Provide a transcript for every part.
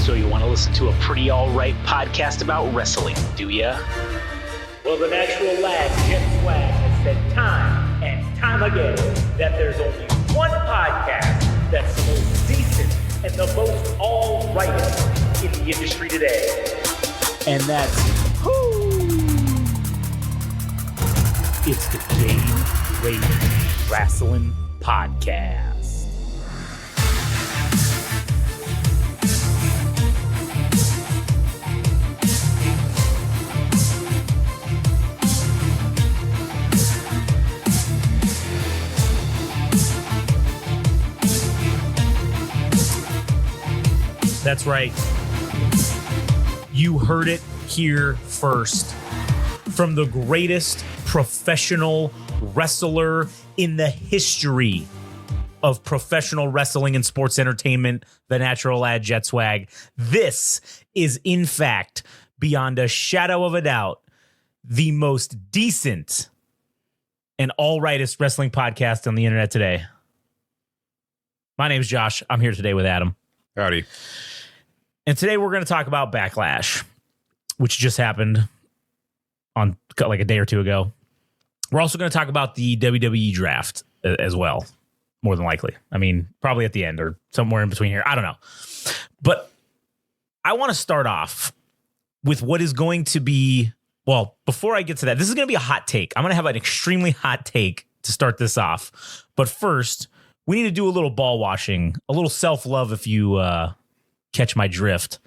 So you want to listen to a pretty alright podcast about wrestling, do ya? Well, the natural lad, Jet Swag, has said time and time again that there's only one podcast that's the most decent and the most all-rightest in the industry today. And that's it's the Game Rage Wrestling Podcast. That's right. You heard it here first. From the greatest professional wrestler in the history of professional wrestling and sports entertainment, the natural lad Jet Swag. This is, in fact, beyond a shadow of a doubt, the most decent and all-rightest wrestling podcast on the internet today. My name's Josh. I'm here today with Adam. Howdy. And today we're going to talk about Backlash, which just happened on like a day or two ago. We're also going to talk about the WWE draft as well, more than likely. I mean, probably at the end or somewhere in between here. I don't know. But I want to start off with what is going to be, well, before I get to that, this is going to be a hot take. I'm going to have an extremely hot take to start this off. But first, we need to do a little ball washing, a little self-love if you catch my drift.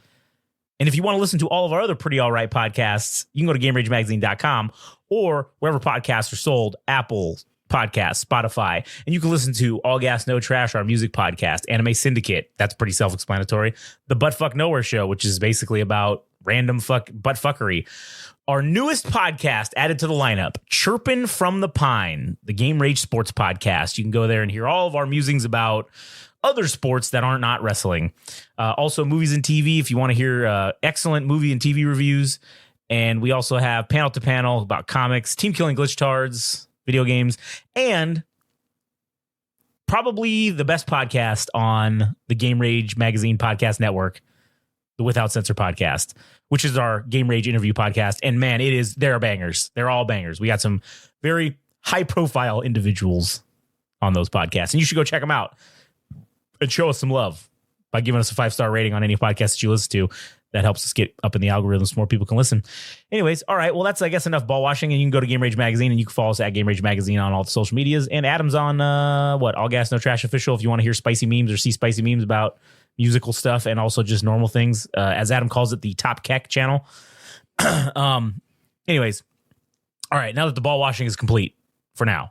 And if you want to listen to all of our other pretty all right podcasts, you can go to GameRageMagazine.com or wherever podcasts are sold, Apple Podcasts, Spotify. And you can listen to All Gas, No Trash, our music podcast, Anime Syndicate. That's pretty self-explanatory. The Buttfuck Nowhere Show, which is basically about random butt fuckery. Our newest podcast added to the lineup, Chirpin' from the Pine, the Game Rage Sports Podcast. You can go there and hear all of our musings about other sports that aren't not wrestling. Also movies and TV, if you want to hear excellent movie and TV reviews. And we also have Panel to Panel about comics, Team Killing Glitchtards, video games, and probably the best podcast on the Game Rage Magazine Podcast Network, the Without Censor Podcast, which is our Game Rage interview podcast. And man, they're bangers. They're all bangers. We got some very high profile individuals on those podcasts, and you should go check them out and show us some love by giving us a 5-star rating on any podcast that you listen to. That helps us get up in the algorithms so more people can listen. Anyways, all right. Well, that's, I guess, enough ball washing. And you can go to Game Rage Magazine and you can follow us at Game Rage Magazine on all the social medias. And Adam's on, All Gas, No Trash Official if you want to hear spicy memes or see spicy memes about musical stuff and also just normal things. As Adam calls it, the Top Keck channel. Anyways, all right. Now that the ball washing is complete for now,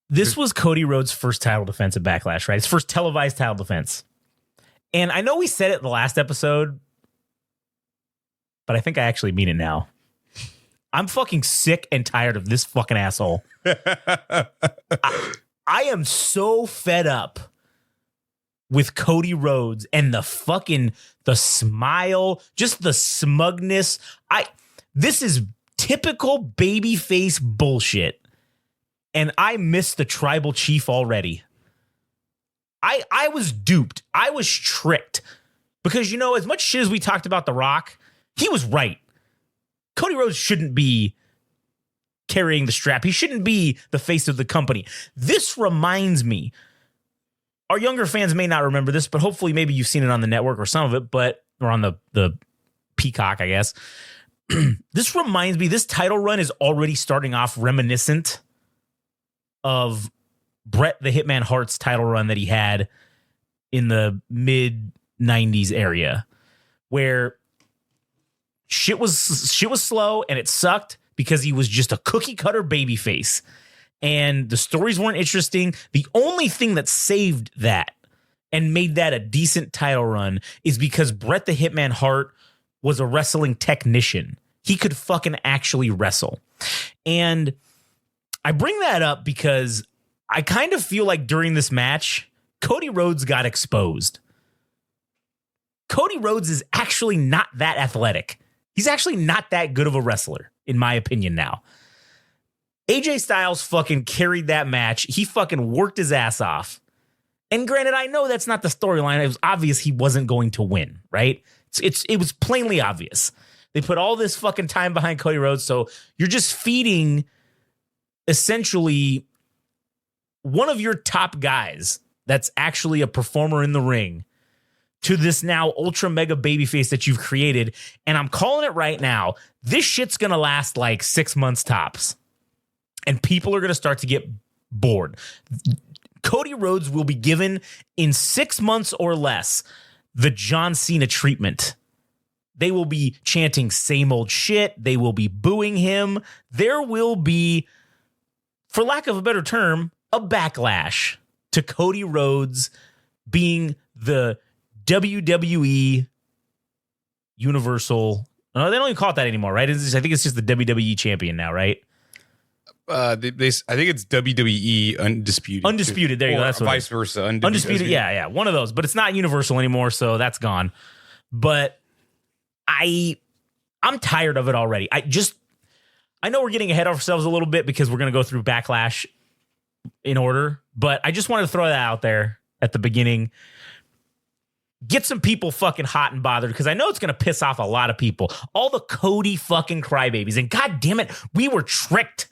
this was Cody Rhodes' first title defense at Backlash, right? His first televised title defense. And I know we said it in the last episode, but I think I actually mean it now. I'm fucking sick and tired of this fucking asshole. I am so fed up with Cody Rhodes and the smile, just the smugness. This is typical babyface bullshit. And I missed the tribal chief already. I was duped. I was tricked. Because, you know, as much shit as we talked about The Rock, he was right. Cody Rhodes shouldn't be carrying the strap. He shouldn't be the face of the company. This reminds me, our younger fans may not remember this, but hopefully maybe you've seen it on the network or some of it, or on the Peacock, I guess. This reminds me, this title run is already starting off reminiscent of Bret the Hitman Hart's title run that he had in the mid 90s area, where shit was slow and it sucked because he was just a cookie cutter babyface and the stories weren't interesting. The only thing that saved that and made that a decent title run is because Bret the Hitman Hart was a wrestling technician. He could fucking actually wrestle. And I bring that up because I kind of feel like during this match, Cody Rhodes got exposed. Cody Rhodes is actually not that athletic. He's actually not that good of a wrestler, in my opinion now. AJ Styles fucking carried that match. He fucking worked his ass off. And granted, I know that's not the storyline. It was obvious he wasn't going to win, right? It was plainly obvious. They put all this fucking time behind Cody Rhodes, so you're just feeding essentially one of your top guys that's actually a performer in the ring to this now ultra mega babyface that you've created. And I'm calling it right now. This shit's going to last like 6 months tops. And people are going to start to get bored. Cody Rhodes will be given in 6 months or less the John Cena treatment. They will be chanting same old shit. They will be booing him. There will be, for lack of a better term, a backlash to Cody Rhodes being the WWE Universal. No, they don't even call it that anymore, right? I think it's just the WWE champion now, right? I think it's WWE Undisputed. Undisputed. There you go. That's what vice versa. Undisputed. Yeah. One of those, but it's not Universal anymore, so that's gone. But I'm tired of it already. I know we're getting ahead of ourselves a little bit because we're going to go through Backlash in order, but I just wanted to throw that out there at the beginning. Get some people fucking hot and bothered because I know it's going to piss off a lot of people. All the Cody fucking crybabies. And God damn it, we were tricked.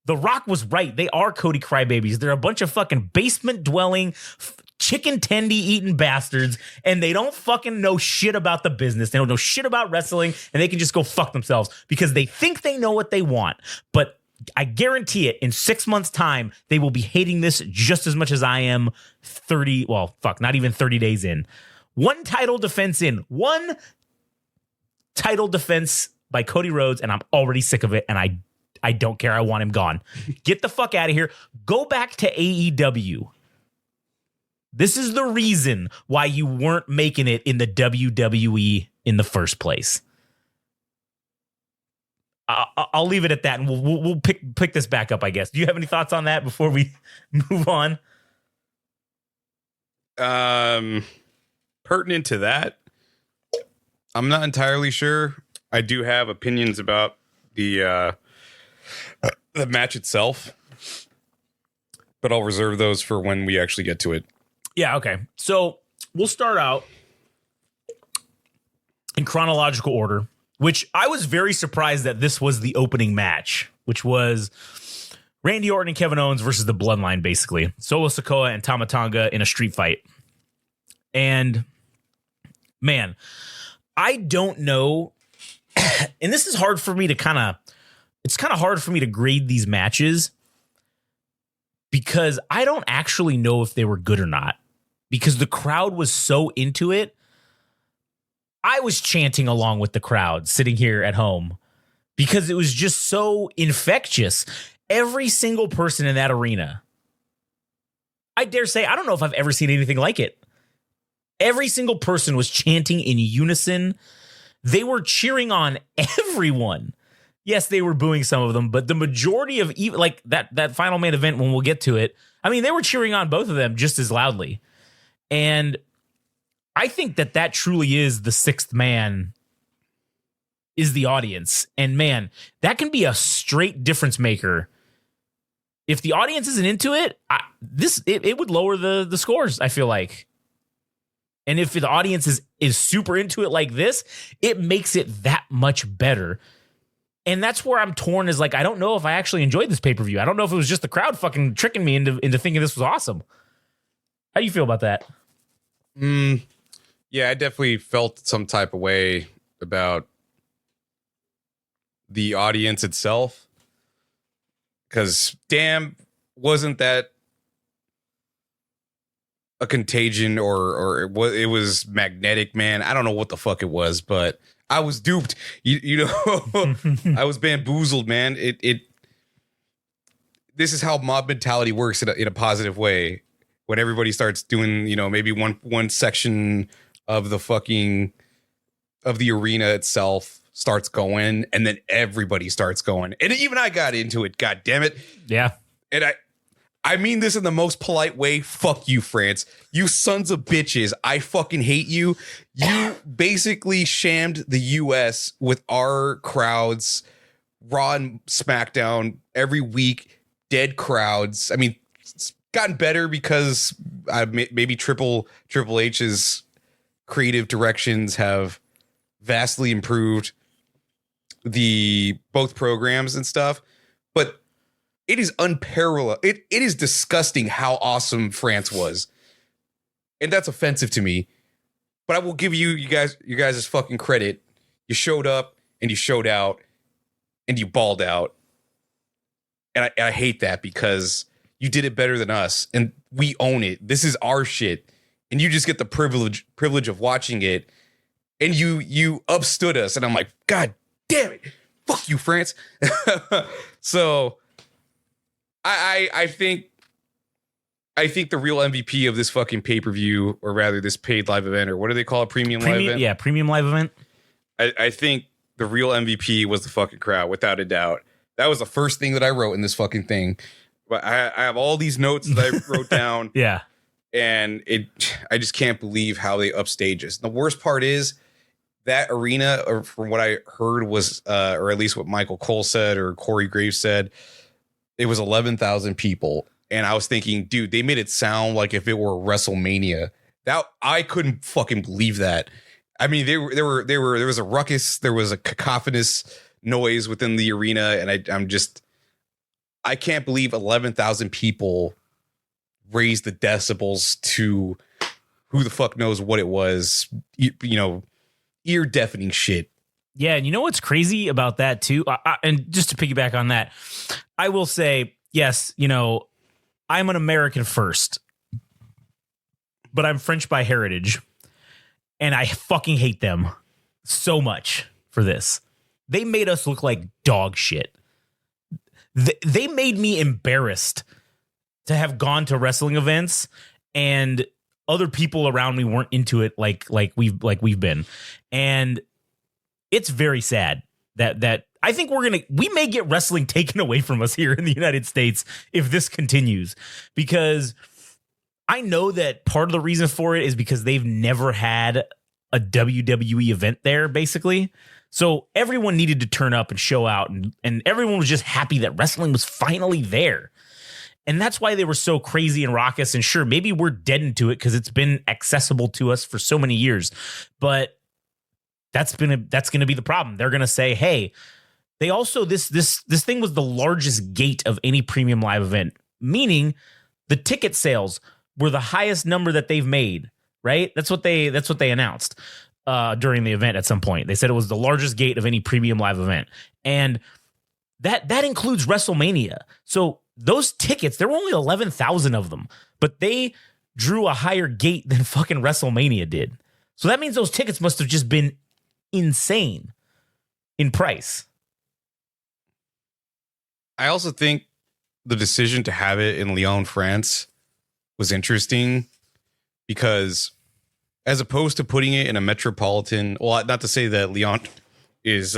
The Rock was right. They are Cody crybabies. They're a bunch of fucking basement dwelling, chicken tendy eating bastards, and they don't fucking know shit about the business. They don't know shit about wrestling, and they can just go fuck themselves because they think they know what they want. But I guarantee it, in 6 months' time, they will be hating this just as much as I am not even 30 days in. One title defense by Cody Rhodes, and I'm already sick of it, and I don't care. I want him gone. Get the fuck out of here. Go back to AEW. This is the reason why you weren't making it in the WWE in the first place. I'll leave it at that, and we'll pick this back up, I guess. Do you have any thoughts on that before we move on? Pertinent to that, I'm not entirely sure. I do have opinions about the match itself, but I'll reserve those for when we actually get to it. Yeah, okay. So we'll start out in chronological order, which I was very surprised that this was the opening match, which was Randy Orton and Kevin Owens versus the Bloodline, basically. Solo Sikoa and Tama Tonga in a street fight. And, man, I don't know. And this is hard for me to it's kind of hard for me to grade these matches because I don't actually know if they were good or not because the crowd was so into it. I was chanting along with the crowd sitting here at home because it was just so infectious. Every single person in that arena, I dare say, I don't know if I've ever seen anything like it. Every single person was chanting in unison. They were cheering on everyone. Yes, they were booing some of them, but the majority of even like that final main event, when we'll get to it, I mean, they were cheering on both of them just as loudly. And I think that truly is the sixth man is the audience. And man, that can be a straight difference maker. If the audience isn't into it, it would lower the scores, I feel like. And if the audience is super into it like this, it makes it that much better. And that's where I'm torn is like, I don't know if I actually enjoyed this pay-per-view. I don't know if it was just the crowd fucking tricking me into thinking this was awesome. How do you feel about that? Yeah, I definitely felt some type of way about the audience itself. Because damn, wasn't that a contagion or it was magnetic, man. I don't know what the fuck it was, but I was duped. You know, I was bamboozled, man. This is how mob mentality works in a positive way. When everybody starts doing, you know, maybe one section of the arena itself starts going, and then everybody starts going. And even I got into it, god damn it. Yeah. And I mean this in the most polite way. Fuck you, France. You sons of bitches. I fucking hate you. You basically shammed the US with our crowds, Raw and SmackDown every week, dead crowds. I mean, gotten better because maybe Triple H's creative directions have vastly improved both programs and stuff, but it is unparalleled. It is disgusting how awesome France was, and that's offensive to me. But I will give you guys' fucking credit. You showed up and you showed out and you balled out, and I hate that because you did it better than us, and we own it. This is our shit, and you just get the privilege of watching it, and you upstood us, and I'm like, God damn it, fuck you, France. So I think the real MVP of this fucking pay-per-view, or rather this paid live event, or what do they call it, premium live event? Yeah, premium live event. I think the real MVP was the fucking crowd, without a doubt. That was the first thing that I wrote in this fucking thing. But I have all these notes that I wrote down. Yeah. And I just can't believe how they upstage us. The worst part is that arena, or from what I heard was, or at least what Michael Cole said or Corey Graves said, it was 11,000 people. And I was thinking, dude, they made it sound like if it were WrestleMania. That I couldn't fucking believe that. I mean, there was a ruckus, there was a cacophonous noise within the arena, and I can't believe 11,000 people raised the decibels to who the fuck knows what it was, ear deafening shit. Yeah, and you know what's crazy about that too? And just to piggyback on that, I will say, yes, I'm an American first, but I'm French by heritage, and I fucking hate them so much for this. They made us look like dog shit. They made me embarrassed to have gone to wrestling events, and other people around me weren't into it like we've been. And it's very sad that I think we may get wrestling taken away from us here in the United States if this continues, because I know that part of the reason for it is because they've never had a WWE event there, basically. So everyone needed to turn up and show out, and everyone was just happy that wrestling was finally there. And that's why they were so crazy and raucous. And sure, maybe we're deadened to it because it's been accessible to us for so many years. But that's going to be the problem. They're going to say, hey, they also this thing was the largest gate of any premium live event, meaning the ticket sales were the highest number that they've made. Right? That's what they announced during the event at some point. They said it was the largest gate of any premium live event. And that includes WrestleMania. So those tickets, there were only 11,000 of them, but they drew a higher gate than fucking WrestleMania did. So that means those tickets must have just been insane in price. I also think the decision to have it in Lyon, France was interesting, because as opposed to putting it in a metropolitan, well, not to say that Lyon is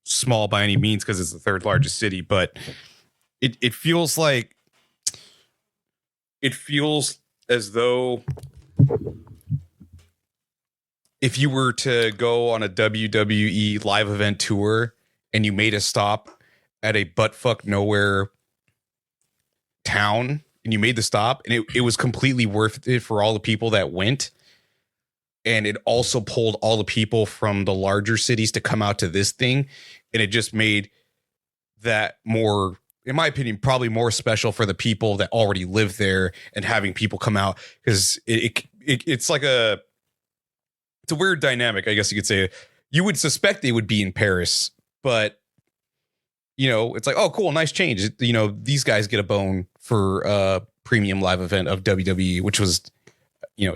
small by any means, because it's the third largest city, but it feels as though if you were to go on a WWE live event tour and you made a stop at a buttfuck nowhere town, and you made the stop, and it was completely worth it for all the people that went. And it also pulled all the people from the larger cities to come out to this thing. And it just made that more, in my opinion, probably more special for the people that already live there, and having people come out, because it's like it's a weird dynamic, I guess you could say. You would suspect they would be in Paris, but it's like, oh, cool, nice change. These guys get a bone for a premium live event of WWE, which was,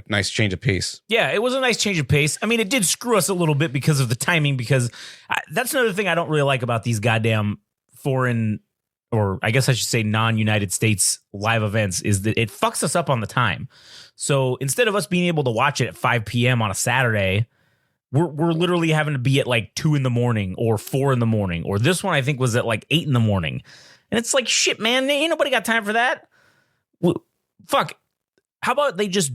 nice change of pace. Yeah, it was a nice change of pace. I mean, it did screw us a little bit because of the timing, because that's another thing I don't really like about these goddamn foreign, or I guess I should say non-United States live events, is that it fucks us up on the time. So instead of us being able to watch it at 5 p.m. on a Saturday, we're literally having to be at like 2 a.m. or 4 a.m. or this one I think was at like 8 a.m. And it's like, shit, man, ain't nobody got time for that. Well, fuck. How about they just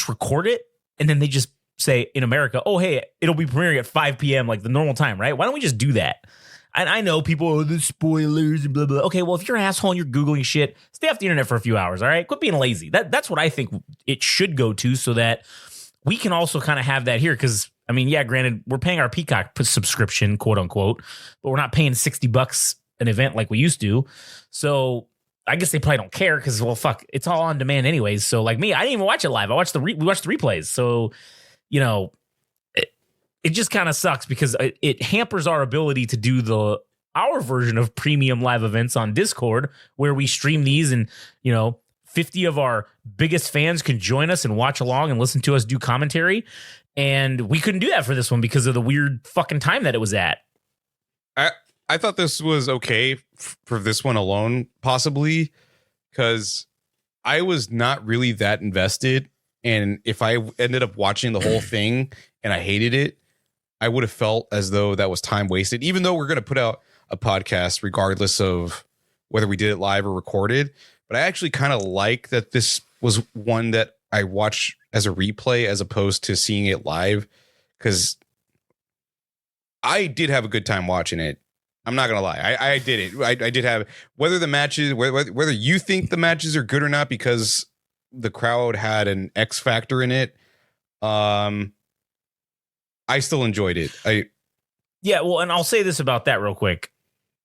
record it, and then they just say in America, oh, hey, it'll be premiering at 5 p.m. like the normal time, right? Why don't we just do that? I know people, oh, the spoilers and blah, blah. Okay, well, if you're an asshole and you're Googling shit, stay off the internet for a few hours, all right? Quit being lazy. That's what I think it should go to, so that we can also kind of have that here. Because, I mean, yeah, granted, we're paying our Peacock subscription, quote unquote, but we're not paying $60 an event like we used to. So I guess they probably don't care because, well, fuck, it's all on demand anyways. So like me, I didn't even watch it live. We watched the replays. So, you know, it just kind of sucks because it hampers our ability to do our version of premium live events on Discord, where we stream these and, you know, 50 of our biggest fans can join us and watch along and listen to us do commentary. And we couldn't do that for this one because of the weird fucking time that it was at. I thought this was okay for this one alone, possibly, because I was not really that invested. And if I ended up watching the whole thing and I hated it, I would have felt as though that was time wasted, even though we're going to put out a podcast regardless of whether we did it live or recorded. But I actually kind of like that this was one that I watched as a replay as opposed to seeing it live, because I did have a good time watching it. I'm not going to lie. I did it. I did have, whether the matches, whether you think the matches are good or not, because the crowd had an X factor in it. I still enjoyed it. Yeah, well, and I'll say this about that real quick.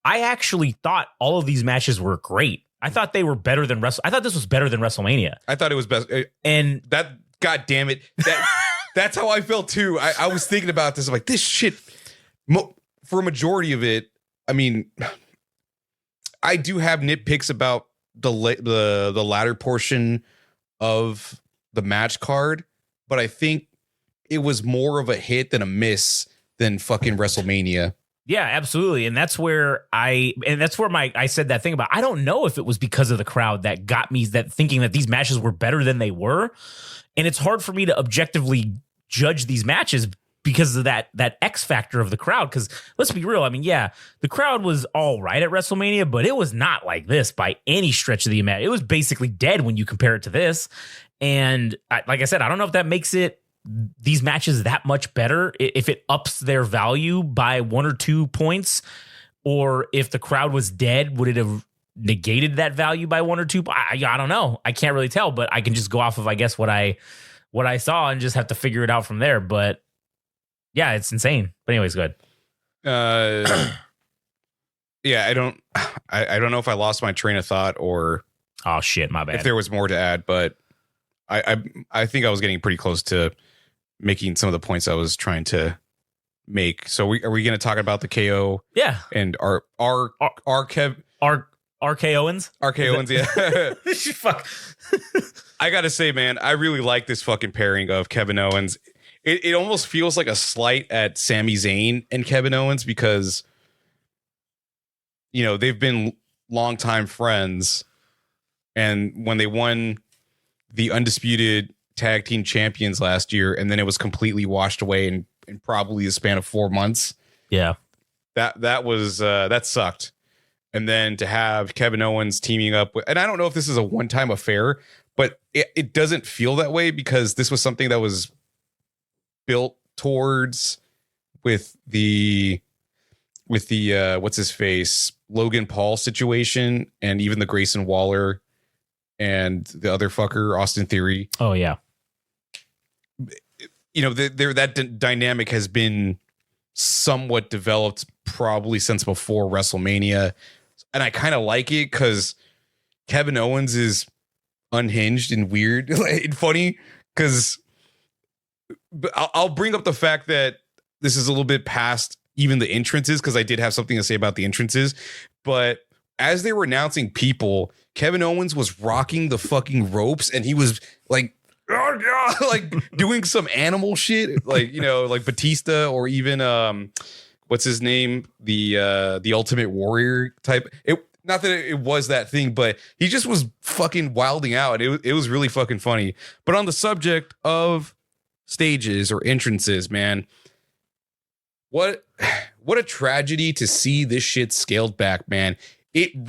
I actually thought all of these matches were great. I thought they were better than I thought this was better than WrestleMania. I thought it was best. And that, God damn it. That's how I felt too. I was thinking about this. I'm like, this shit, for a majority of it, I mean, I do have nitpicks about the latter portion of the match card, but I think it was more of a hit than a miss than fucking WrestleMania. Yeah, absolutely. And that's where I said that thing about, I don't know if it was because of the crowd that got me that thinking that these matches were better than they were. And it's hard for me to objectively judge these matches because of that X factor of the crowd. Because let's be real. I mean, yeah, the crowd was all right at WrestleMania, but it was not like this by any stretch of the imagination. It was basically dead when you compare it to this. And like I said, I don't know if that makes these matches that much better, if it ups their value by 1 or 2 points, or if the crowd was dead, would it have negated that value by 1 or 2? I don't know. I can't really tell, but I can just go off of, I guess, what I saw and just have to figure it out from there. But yeah, it's insane. But anyways, good. Yeah, I don't know if I lost my train of thought or oh shit, my bad. If there was more to add, but I think I was getting pretty close to making some of the points I was trying to make. So are we going to talk about the KO? Yeah. And our RKOans? RKOans, yeah. Fuck. I got to say, man, I really like this fucking pairing of Kevin Owens. It almost feels like a slight at Sami Zayn and Kevin Owens because, you know, they've been longtime friends. And when they won the undisputed tag team champions last year, and then it was completely washed away in probably the span of 4 months. Yeah. That was that sucked. And then to have Kevin Owens teaming up with, and I don't know if this is a one-time affair, but it doesn't feel that way because this was something that was built towards with the what's his face, Logan Paul situation, and even the Grayson Waller and the other fucker, Austin Theory. Oh yeah. You know, that dynamic has been somewhat developed probably since before WrestleMania. And I kind of like it because Kevin Owens is unhinged and weird and funny because I'll bring up the fact that this is a little bit past even the entrances because I did have something to say about the entrances. But as they were announcing people, Kevin Owens was rocking the fucking ropes and he was like, like doing some animal shit, like, you know, like Batista or even what's his name, the Ultimate Warrior type. Not that it was that thing, but he just was fucking wilding out. It was really fucking funny. But on the subject of stages or entrances, man, what a tragedy to see this shit scaled back, man. It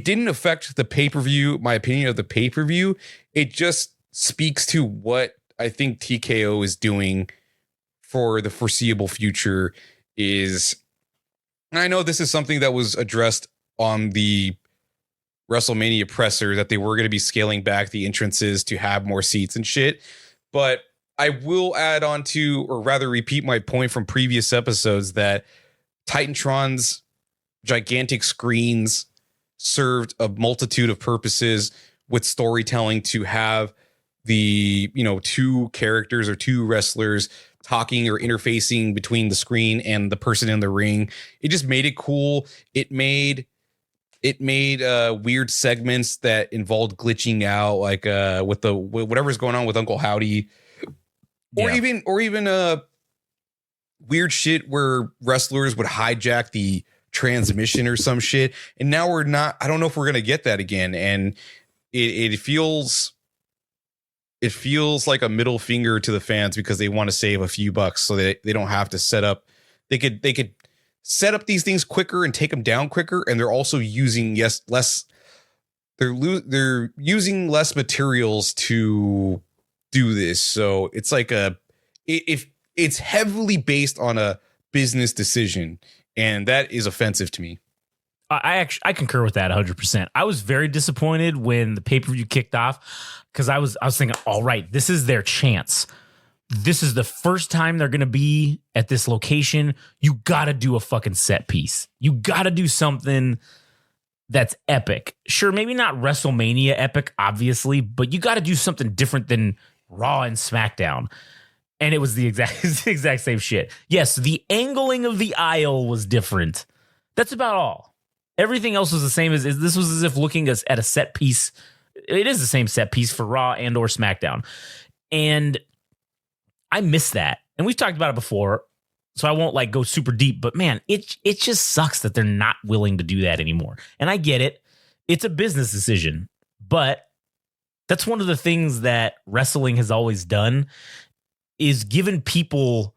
didn't affect the pay-per-view, my opinion of the pay-per-view. It just speaks to what I think TKO is doing for the foreseeable future is And I know this is something that was addressed on the WrestleMania presser, that they were going to be scaling back the entrances to have more seats and shit. But I will add on to, or rather repeat my point from previous episodes, that Titantron's gigantic screens served a multitude of purposes with storytelling, to have the, two characters or two wrestlers talking or interfacing between the screen and the person in the ring. It just made it cool. It made weird segments that involved glitching out, like with whatever's going on with Uncle Howdy, or even weird shit where wrestlers would hijack the transmission or some shit. And now I don't know if we're gonna get that again. And it feels like a middle finger to the fans, because they want to save a few bucks so that they don't have to set up. They could set up these things quicker and take them down quicker. And they're also using less. They're using less materials to do this. So it's like if it's heavily based on a business decision, and that is offensive to me. I concur with that 100%. I was very disappointed when the pay-per-view kicked off, because I was thinking, all right, this is their chance. This is the first time they're going to be at this location. You got to do a fucking set piece. You got to do something that's epic. Sure, maybe not WrestleMania epic, obviously, but you got to do something different than Raw and SmackDown. And it was the exact same shit. Yes, the angling of the aisle was different. That's about all. Everything else was the same. This was as if looking at a set piece. It is the same set piece for Raw and or SmackDown. And I miss that. And we've talked about it before, so I won't go super deep, but man, it just sucks that they're not willing to do that anymore. And I get it. It's a business decision, but that's one of the things that wrestling has always done, is given people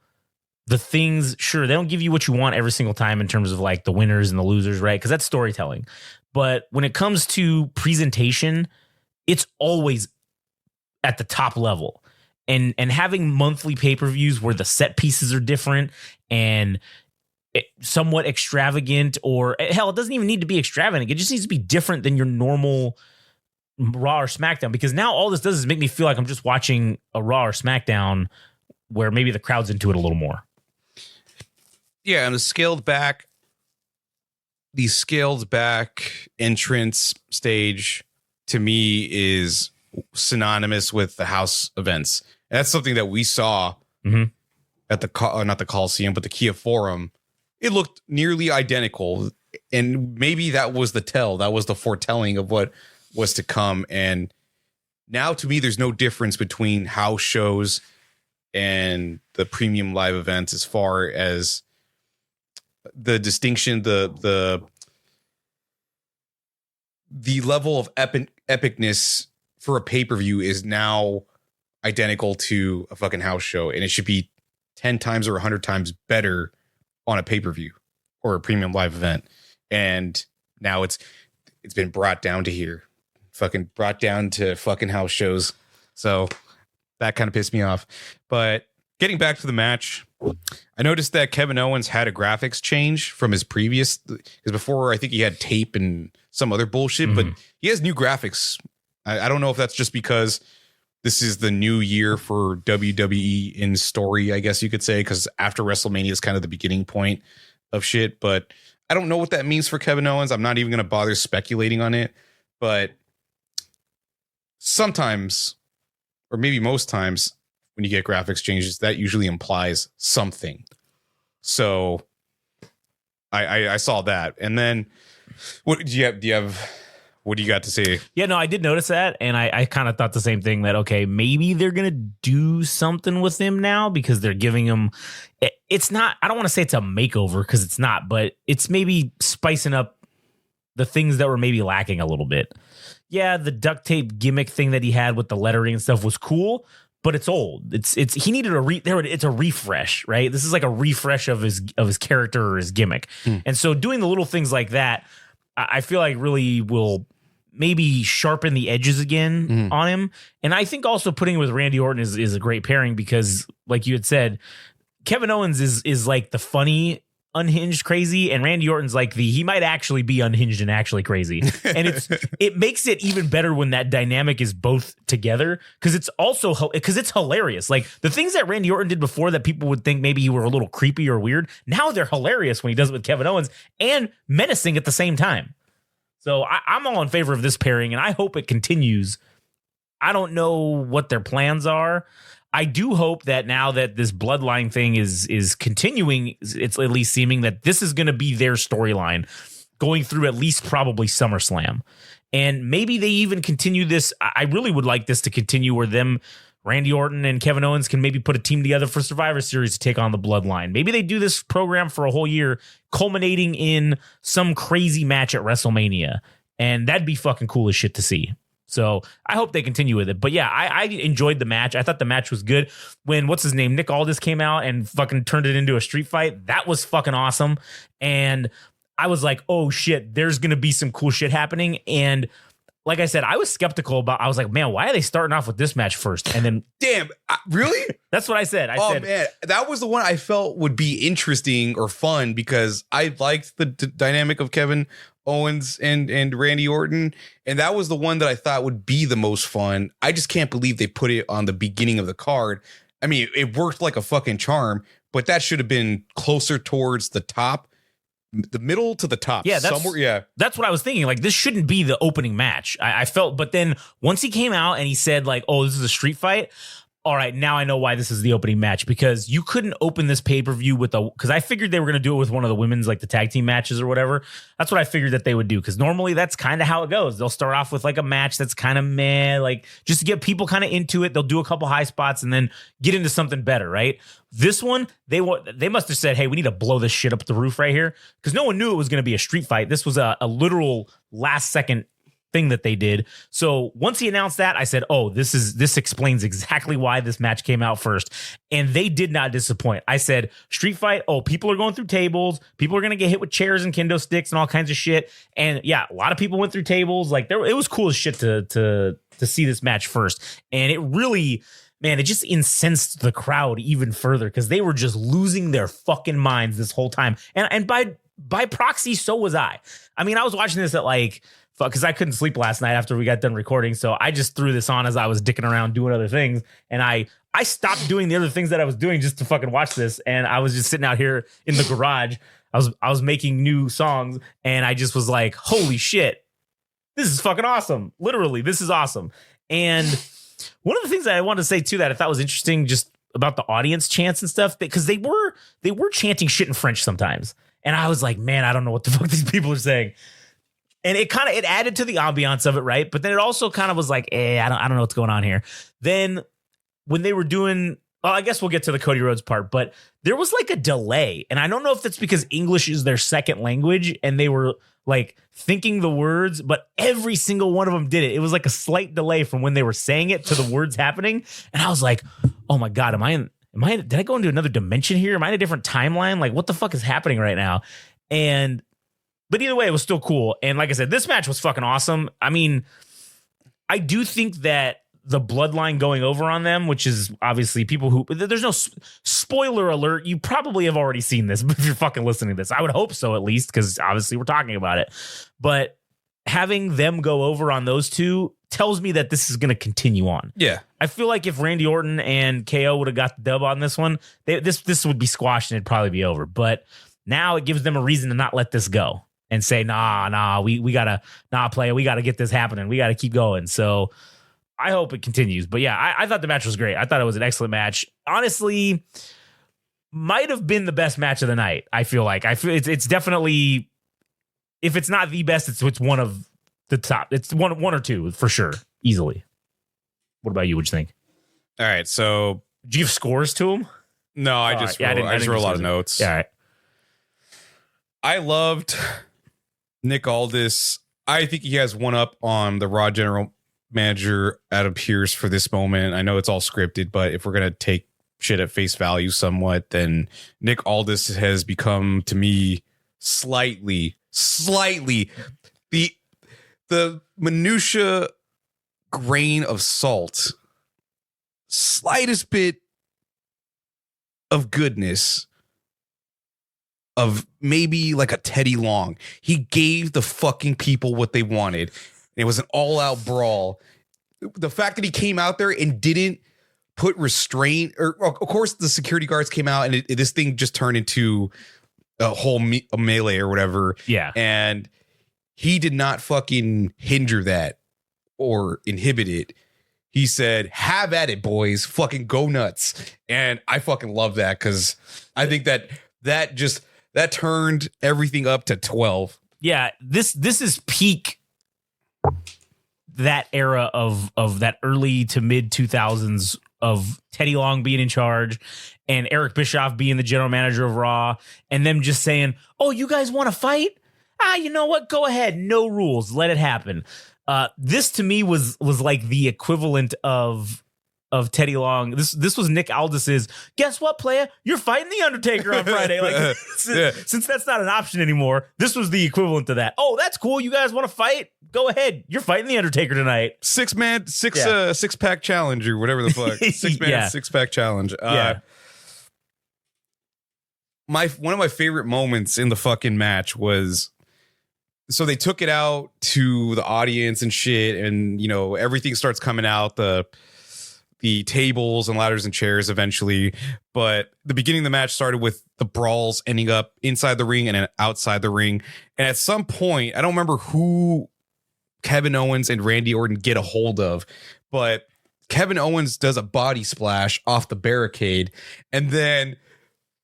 the things. Sure, they don't give you what you want every single time in terms of the winners and the losers, right? Because that's storytelling. But when it comes to presentation, it's always at the top level. And having monthly pay-per-views where the set pieces are different and somewhat extravagant, or hell, it doesn't even need to be extravagant. It just needs to be different than your normal Raw or SmackDown, because now all this does is make me feel like I'm just watching a Raw or SmackDown where maybe the crowd's into it a little more. Yeah, and the scaled back entrance stage to me is synonymous with the house events. And that's something that we saw at the not the Coliseum, but the Kia Forum. It looked nearly identical, and maybe that was the foretelling of what was to come. And now to me, there's no difference between house shows and the premium live events as far as the distinction, the level of epicness for a pay-per-view is now identical to a fucking house show, and it should be 10 times or 100 times better on a pay-per-view or a premium live event. And now it's been brought down to here, fucking brought down to fucking house shows. So that kind of pissed me off. But getting back to the match, I noticed that Kevin Owens had a graphics change from his previous, because before I think he had tape and some other bullshit, but he has new graphics. I don't know if that's just because this is the new year for WWE in story, I guess you could say, because after WrestleMania is kind of the beginning point of shit. But I don't know what that means for Kevin Owens. I'm not even going to bother speculating on it. But sometimes, or maybe most times, when you get graphics changes, that usually implies something. So I saw that. And then what do you have? What do you got to say? Yeah, no, I did notice that. And I kind of thought the same thing, that, okay, maybe they're going to do something with him now, because they're giving him, it's not, I don't want to say it's a makeover, because it's not, but it's maybe spicing up the things that were maybe lacking a little bit. Yeah, the duct tape gimmick thing that he had with the lettering and stuff was cool, but it's old. He needed it's a refresh, right? This is like a refresh of his character or his gimmick. And so doing the little things like that, I feel like really will maybe sharpen the edges again on him. And I think also putting him with Randy Orton is a great pairing, because like you had said, Kevin Owens is like the funny unhinged crazy, and Randy Orton's like he might actually be unhinged and actually crazy. And it makes it even better when that dynamic is both together, because it's hilarious. Like the things that Randy Orton did before that people would think maybe he were a little creepy or weird, now they're hilarious when he does it with Kevin Owens and menacing at the same time. So I'm all in favor of this pairing, and I hope it continues. I don't know what their plans are. I do hope that now that this bloodline thing is continuing, it's at least seeming that this is going to be their storyline going through at least probably SummerSlam. And maybe they even continue this. I really would like this to continue where Randy Orton and Kevin Owens can maybe put a team together for Survivor Series to take on the bloodline. Maybe they do this program for a whole year, culminating in some crazy match at WrestleMania. And that'd be fucking cool as shit to see. So I hope they continue with it. But yeah, I enjoyed the match. I thought the match was good. When, what's his name, Nick Aldis came out and fucking turned it into a street fight, that was fucking awesome. And I was like, oh shit, there's going to be some cool shit happening. And like I said, I was skeptical I was like, man, why are they starting off with this match first? And then damn, really? That's what I said. I said, man, that was the one I felt would be interesting or fun, because I liked the dynamic of Kevin Owens and Randy Orton, and that was the one that I thought would be the most fun. I just can't believe they put it on the beginning of the card. I mean, it worked like a fucking charm, but that should have been closer towards the top, the middle to the top. Yeah, somewhere. Yeah, that's what I was thinking. Like, this shouldn't be the opening match. I felt, but then once he came out and he said like, oh, this is a street fight. All right, now I know why this is the opening match, because you couldn't open this pay-per-view because I figured they were going to do it with one of the women's, like the tag team matches or whatever. That's what I figured that they would do, because normally that's kind of how it goes. They'll start off with like a match that's kind of meh, like just to get people kind of into it. They'll do a couple high spots and then get into something better, right? This one, they must have said, hey, we need to blow this shit up the roof right here, because no one knew it was going to be a street fight. This was a literal last-second thing that they did. So once he announced that, I said, oh, this explains exactly why this match came out first. And they did not disappoint. I said, street fight, oh, people are going through tables, people are going to get hit with chairs and kendo sticks and all kinds of shit. And yeah, a lot of people went through tables. Like, it was cool as shit to see this match first. And it really, man, it just incensed the crowd even further, because they were just losing their fucking minds this whole time. And by proxy, so was I. I mean, I was watching this at like, because I couldn't sleep last night after we got done recording. So I just threw this on as I was dicking around doing other things. And I stopped doing the other things that I was doing just to fucking watch this. And I was just sitting out here in the garage. I was making new songs, and I just was like, holy shit, this is fucking awesome. Literally, this is awesome. And one of the things that I wanted to say too that I thought was interesting just about the audience chants and stuff, because they were chanting shit in French sometimes. And I was like, man, I don't know what the fuck these people are saying. And it added to the ambiance of it, right? But then it also kind of was like, I don't know what's going on here. Then when they were doing, well, I guess we'll get to the Cody Rhodes part, but there was like a delay. And I don't know if that's because English is their second language and they were like thinking the words, but every single one of them did it. It was like a slight delay from when they were saying it to the words happening. And I was like, oh my God, did I go into another dimension here? Am I in a different timeline? Like, what the fuck is happening right now? But either way, it was still cool. And like I said, this match was fucking awesome. I mean, I do think that the bloodline going over on them, which is obviously people who, there's no spoiler alert. You probably have already seen this if you're fucking listening to this. I would hope so, at least, because obviously we're talking about it. But having them go over on those two tells me that this is going to continue on. Yeah. I feel like if Randy Orton and KO would have got the dub on this one, this would be squashed and it'd probably be over. But now it gives them a reason to not let this go and say, we gotta play. We gotta get this happening. We gotta keep going. So I hope it continues. But yeah, I thought the match was great. I thought it was an excellent match. Honestly, might have been the best match of the night. I feel it's definitely, if it's not the best, it's one of the top. It's one or two for sure, easily. What about you? What'd you think? All right, so do you have scores to them? No, I just wrote a lot of notes. Yeah, all right. I loved Nick Aldis. I think he has one up on the Raw general manager Adam Pearce for this moment. I know it's all scripted, but if we're gonna take shit at face value somewhat, then Nick Aldis has become to me slightly the minutia grain of salt, slightest bit of goodness of maybe like a Teddy Long. He gave the fucking people what they wanted. It was an all-out brawl. The fact that he came out there and didn't put restraint, or of course the security guards came out, and this thing just turned into a whole a melee or whatever. Yeah. And he did not fucking hinder that or inhibit it. He said, have at it, boys. Fucking go nuts. And I fucking love that, because I think that turned everything up to 12. Yeah, this is peak that era of that early to mid 2000s of Teddy Long being in charge and Eric Bischoff being the general manager of Raw, and them just saying, oh, you guys want to fight? You know what? Go ahead. No rules. Let it happen. This to me was like the equivalent of Teddy Long. This was Nick Aldis's, guess what, playa? You're fighting The Undertaker on Friday. Like, since that's not an option anymore, this was the equivalent to that. Oh, that's cool. You guys want to fight? Go ahead. You're fighting The Undertaker tonight. Six pack challenge or whatever the fuck. Six pack challenge. One of my favorite moments in the fucking match was, so they took it out to the audience and shit, and you know, everything starts coming out, the tables and ladders and chairs eventually. But the beginning of the match started with the brawls ending up inside the ring and then outside the ring. And at some point, I don't remember who Kevin Owens and Randy Orton get a hold of, but Kevin Owens does a body splash off the barricade, and then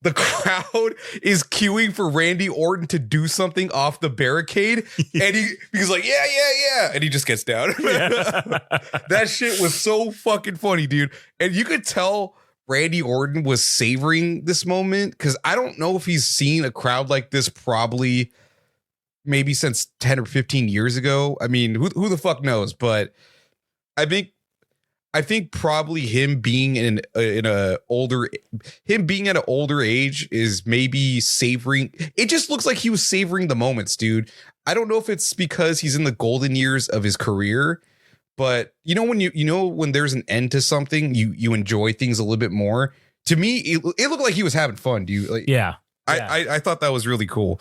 the crowd is queuing for Randy Orton to do something off the barricade. And he's like, yeah. And he just gets down. That shit was so fucking funny, dude. And you could tell Randy Orton was savoring this moment, because I don't know if he's seen a crowd like this probably maybe since 10 or 15 years ago. I mean, who the fuck knows? But I think probably him being at an older age is maybe savoring. It just looks like he was savoring the moments, dude. I don't know if it's because he's in the golden years of his career, but you know, when there's an end to something, you enjoy things a little bit more. To me, it looked like he was having fun, dude. Like, yeah. I thought that was really cool.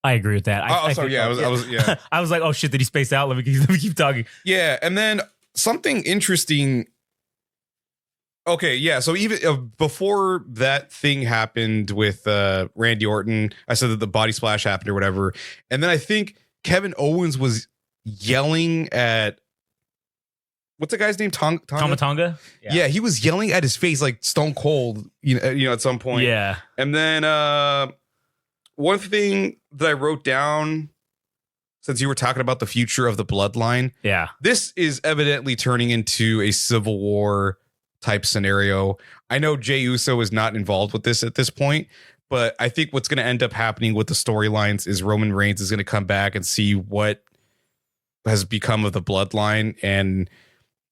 I agree with that. I was like, oh shit, did he space out? Let me keep talking. Yeah, and then something interesting. Okay, yeah. So even before that thing happened with Randy Orton, I said that the body splash happened or whatever, and then I think Kevin Owens was yelling at, what's the guy's name? Tonga? Yeah, he was yelling at his face like Stone Cold. You know, at some point. Yeah, and then one thing that I wrote down, since you were talking about the future of the bloodline. Yeah. This is evidently turning into a Civil War type scenario. I know Jey Uso is not involved with this at this point, but I think what's going to end up happening with the storylines is Roman Reigns is going to come back and see what has become of the bloodline. And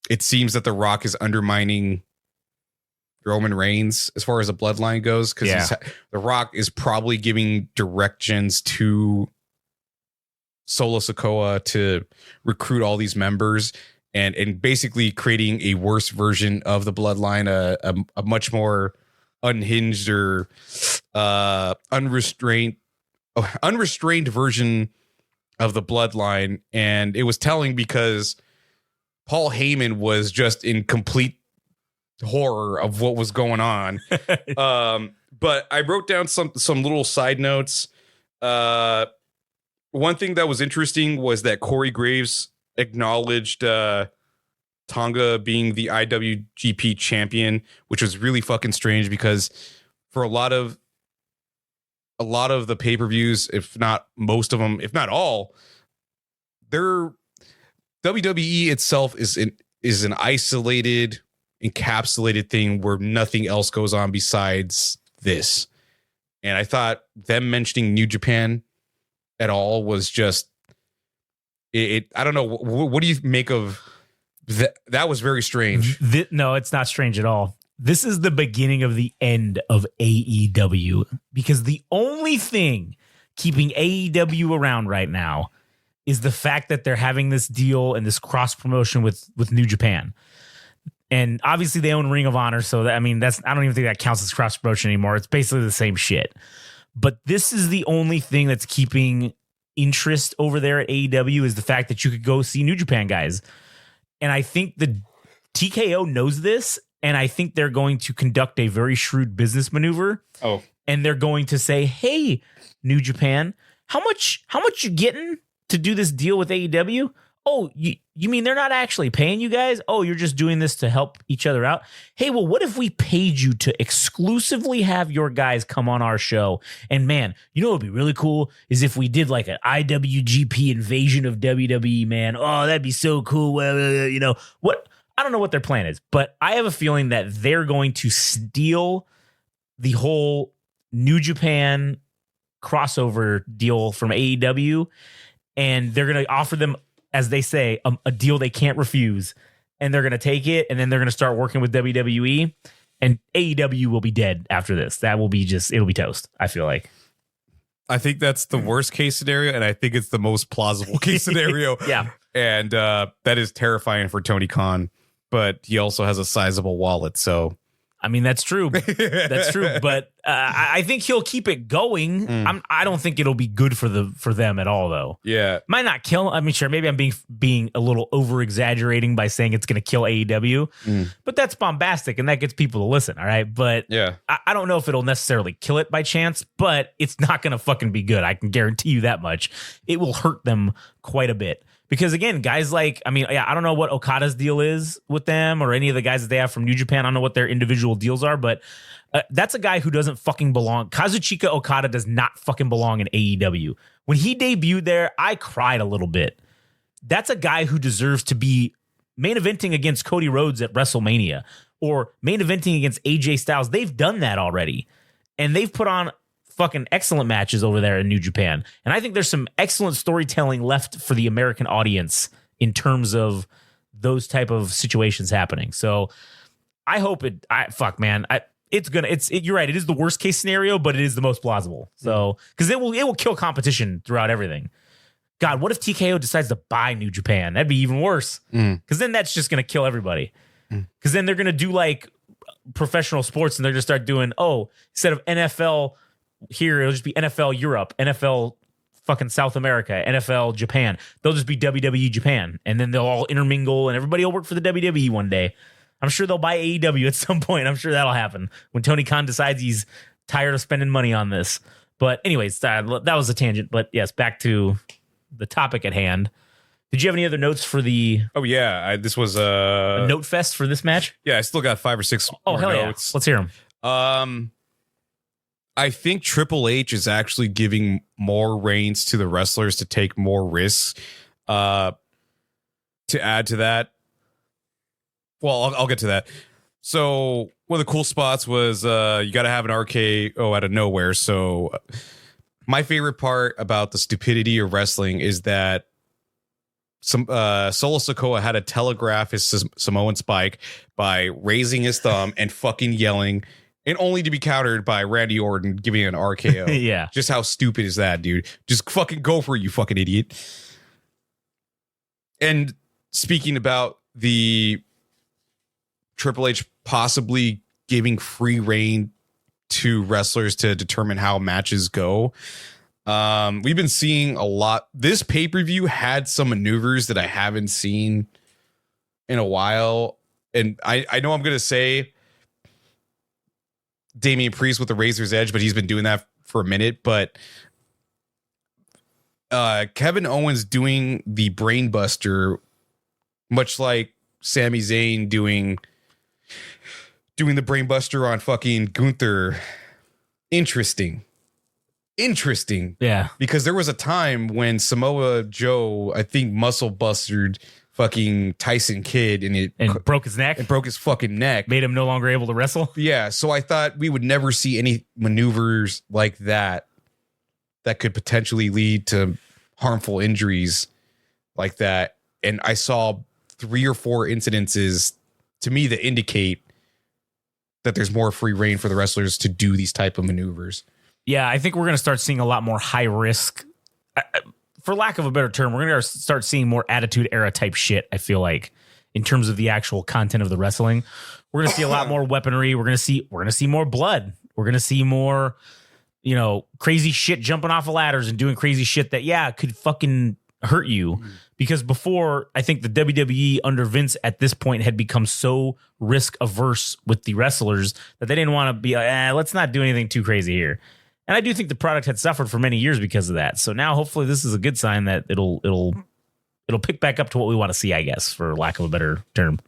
it seems that The Rock is undermining Roman Reigns as far as the bloodline goes, because The Rock is probably giving directions to Solo Sikoa to recruit all these members and basically creating a worse version of the bloodline, a much more unhinged or unrestrained version of the bloodline. And it was telling because Paul Heyman was just in complete horror of what was going on. But I wrote down some little side notes. One thing that was interesting was that Corey Graves acknowledged Tonga being the IWGP champion, which was really fucking strange, because for a lot of the pay-per-views, if not most of them, if not all, their WWE itself is an isolated, encapsulated thing where nothing else goes on besides this. And I thought them mentioning New Japan at all was just it. I don't know. What do you make of that? That was very strange. No, it's not strange at all. This is the beginning of the end of AEW, because the only thing keeping AEW around right now is the fact that they're having this deal and this cross promotion with New Japan. And obviously they own Ring of Honor. So I don't even think that counts as cross promotion anymore. It's basically the same shit. But this is the only thing that's keeping interest over there at AEW is the fact that you could go see New Japan guys. And I think the TKO knows this. And I think they're going to conduct a very shrewd business maneuver. Oh, and they're going to say, hey, New Japan, how much you getting to do this deal with AEW? Oh, you mean they're not actually paying you guys? Oh, you're just doing this to help each other out? Hey, well, what if we paid you to exclusively have your guys come on our show? And man, you know what would be really cool is if we did like an IWGP invasion of WWE, man. Oh, that'd be so cool. You know, what? I don't know what their plan is, but I have a feeling that they're going to steal the whole New Japan crossover deal from AEW, and they're going to offer them, as they say, a deal they can't refuse, and they're going to take it, and then they're going to start working with WWE, and AEW will be dead after this. That will be it'll be toast, I feel like. I think that's the worst case scenario, and I think it's the most plausible case scenario. Yeah. And that is terrifying for Tony Khan, but he also has a sizable wallet, so... I mean, that's true. That's true. But I think he'll keep it going. I don't think it'll be good for them at all, though. Yeah. Might not kill. I mean, sure, maybe I'm being a little over exaggerating by saying it's going to kill AEW, but that's bombastic and that gets people to listen. All right. But yeah, I don't know if it'll necessarily kill it by chance, but it's not going to fucking be good. I can guarantee you that much. It will hurt them quite a bit. Because again, guys like, I don't know what Okada's deal is with them or any of the guys that they have from New Japan. I don't know what their individual deals are, but that's a guy who doesn't fucking belong. Kazuchika Okada does not fucking belong in AEW. When he debuted there, I cried a little bit. That's a guy who deserves to be main eventing against Cody Rhodes at WrestleMania or main eventing against AJ Styles. They've done that already. And they've put on fucking excellent matches over there in New Japan. And I think there's some excellent storytelling left for the American audience in terms of those type of situations happening. So I hope you're right. It is the worst case scenario, but it is the most plausible. So, cause it will kill competition throughout everything. God, what if TKO decides to buy New Japan? That'd be even worse. Cause then that's just going to kill everybody. Cause then they're going to do like professional sports and they're going to start doing, instead of NFL here, it'll just be NFL Europe, NFL fucking South America, NFL Japan. They'll just be WWE Japan. And then they'll all intermingle and everybody will work for the WWE one day. I'm sure they'll buy AEW at some point. I'm sure that'll happen when Tony Khan decides he's tired of spending money on this. But anyways, that was a tangent. But yes, back to the topic at hand. Did you have any other notes for the... Oh, yeah. This was a note fest for this match? Yeah, I still got 5 or 6 Oh, more hell notes. Yeah. Let's hear them. I think Triple H is actually giving more reins to the wrestlers to take more risks. To add to that, well, I'll get to that. So one of the cool spots was you got to have an RKO out of nowhere. So my favorite part about the stupidity of wrestling is that Solo Sikoa had to telegraph his Samoan spike by raising his thumb and fucking yelling, and only to be countered by Randy Orton giving an RKO. Yeah. Just how stupid is that, dude? Just fucking go for it, you fucking idiot. And speaking about the Triple H possibly giving free reign to wrestlers to determine how matches go, we've been seeing a lot. This pay-per-view had some maneuvers that I haven't seen in a while. And I know I'm going to say Damian Priest with the Razor's Edge, but he's been doing that for a minute. But Kevin Owens doing the Brainbuster, much like Sami Zayn doing the Brainbuster on fucking Gunther. Interesting. Yeah. Because there was a time when Samoa Joe, I think, muscle busted fucking Tyson Kidd and broke his neck. And broke his fucking neck. Made him no longer able to wrestle. Yeah. So I thought we would never see any maneuvers like that could potentially lead to harmful injuries like that. And I saw 3 or 4 incidences to me that indicate that there's more free reign for the wrestlers to do these type of maneuvers. Yeah, I think we're going to start seeing a lot more high risk. For lack of a better term, we're going to start seeing more attitude era type shit, I feel like. in terms of the actual content of the wrestling. We're going to see a lot more weaponry. We're going to see more blood. We're going to see more, crazy shit jumping off of ladders and doing crazy shit that, could fucking hurt you. Because before, I think the WWE under Vince at this point had become so risk averse with the wrestlers that they didn't want to be let's not do anything too crazy here. And I do think the product had suffered for many years because of that. So now hopefully this is a good sign that it'll pick back up to what we want to see, I guess, for lack of a better term.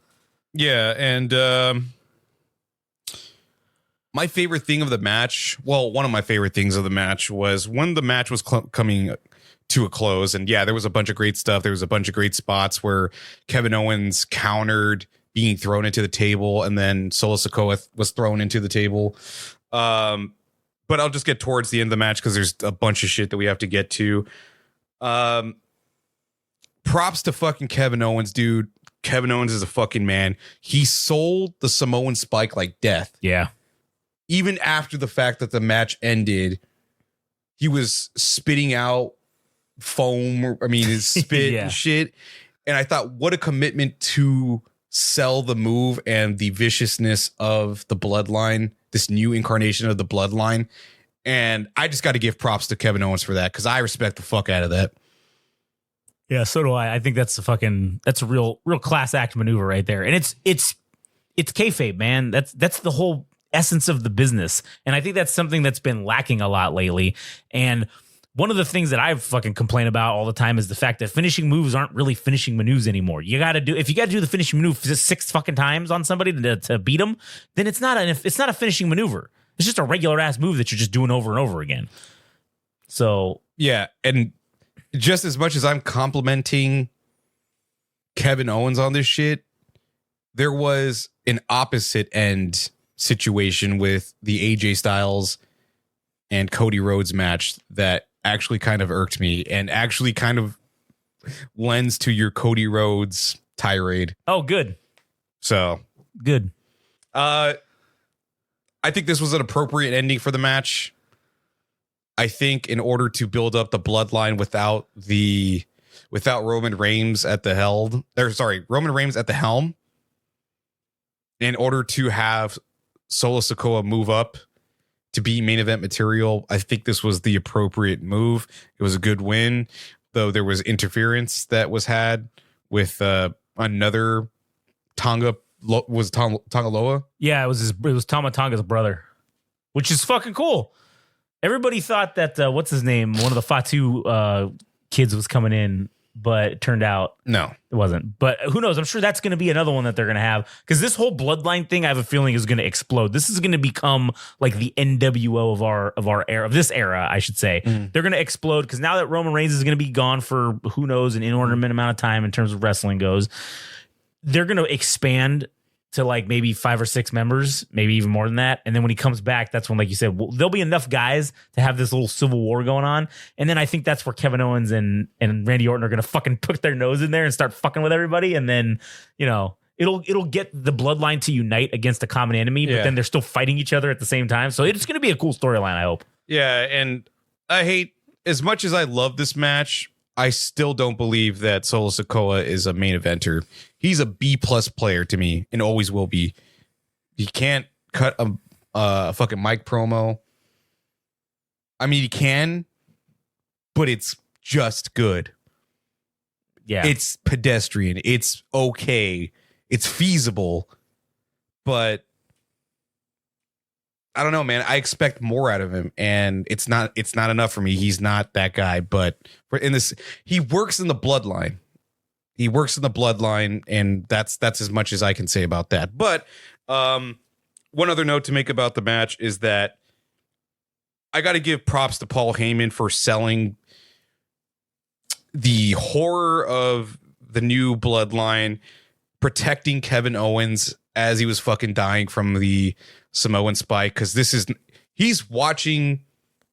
Yeah, and my favorite thing of the match, one of my favorite things of the match was when the match was coming to a close. And there was a bunch of great stuff. There was a bunch of great spots where Kevin Owens countered being thrown into the table, and then Solo Sikoa was thrown into the table. But I'll just get towards the end of the match because there's a bunch of shit that we have to get to. Props to fucking Kevin Owens, dude. Kevin Owens is a fucking man. He sold the Samoan Spike like death. Yeah. Even after the fact that the match ended, he was spitting out foam. His spit and shit. And I thought, what a commitment to sell the move and the viciousness of the bloodline, this new incarnation of the bloodline. And I just got to give props to Kevin Owens for that because I respect the fuck out of that. Yeah, so do I. I think that's a real class act maneuver right there. And it's kayfabe, man. That's the whole essence of the business. And I think that's something that's been lacking a lot lately. And one of the things that I fucking complain about all the time is the fact that finishing moves aren't really finishing maneuvers anymore. If you got to do the finishing maneuver just 6 fucking times on somebody to beat them, then it's not a finishing maneuver. It's just a regular ass move that you're just doing over and over again. So yeah, and just as much as I'm complimenting Kevin Owens on this shit, there was an opposite end situation with the AJ Styles and Cody Rhodes match that actually kind of irked me and actually kind of lends to your Cody Rhodes tirade. Oh, good. So good. I think this was an appropriate ending for the match. I think in order to build up the bloodline without Roman Reigns at the helm, Roman Reigns at the helm, in order to have Solo Sikoa move up to be main event material, I think this was the appropriate move. It was a good win, though there was interference that was had with another Tonga. Was Tongaloa? Yeah, it was Tama Tonga's brother, which is fucking cool. Everybody thought that what's his name, one of the Fatu kids was coming in, but it turned out no, it wasn't. But who knows? I'm sure that's going to be another one that they're going to have because this whole bloodline thing, I have a feeling, is going to explode. This is going to become like the NWO of our era, of this era, I should say. They're going to explode because now that Roman Reigns is going to be gone for who knows an inordinate amount of time in terms of wrestling goes, they're going to expand to like maybe 5 or 6 members, maybe even more than that. And then when he comes back, that's when, like you said, there'll be enough guys to have this little civil war going on. And then I think that's where Kevin Owens and Randy Orton are going to fucking put their nose in there and start fucking with everybody. And then, it'll get the bloodline to unite against a common enemy, but then they're still fighting each other at the same time. So it's going to be a cool storyline, I hope. Yeah. And I hate, as much as I love this match, I still don't believe that Solo Sikoa is a main eventer. He's a B+ player to me and always will be. He can't cut a fucking mic promo. I mean, he can, but it's just good. Yeah. It's pedestrian. It's okay. It's feasible, but I don't know, man. I expect more out of him, and it's not enough for me. He's not that guy, but he works in the bloodline. He works in the bloodline, and that's as much as I can say about that. But one other note to make about the match is that I got to give props to Paul Heyman for selling the horror of the new bloodline, protecting Kevin Owens as he was fucking dying from the Samoan Spike, because he's watching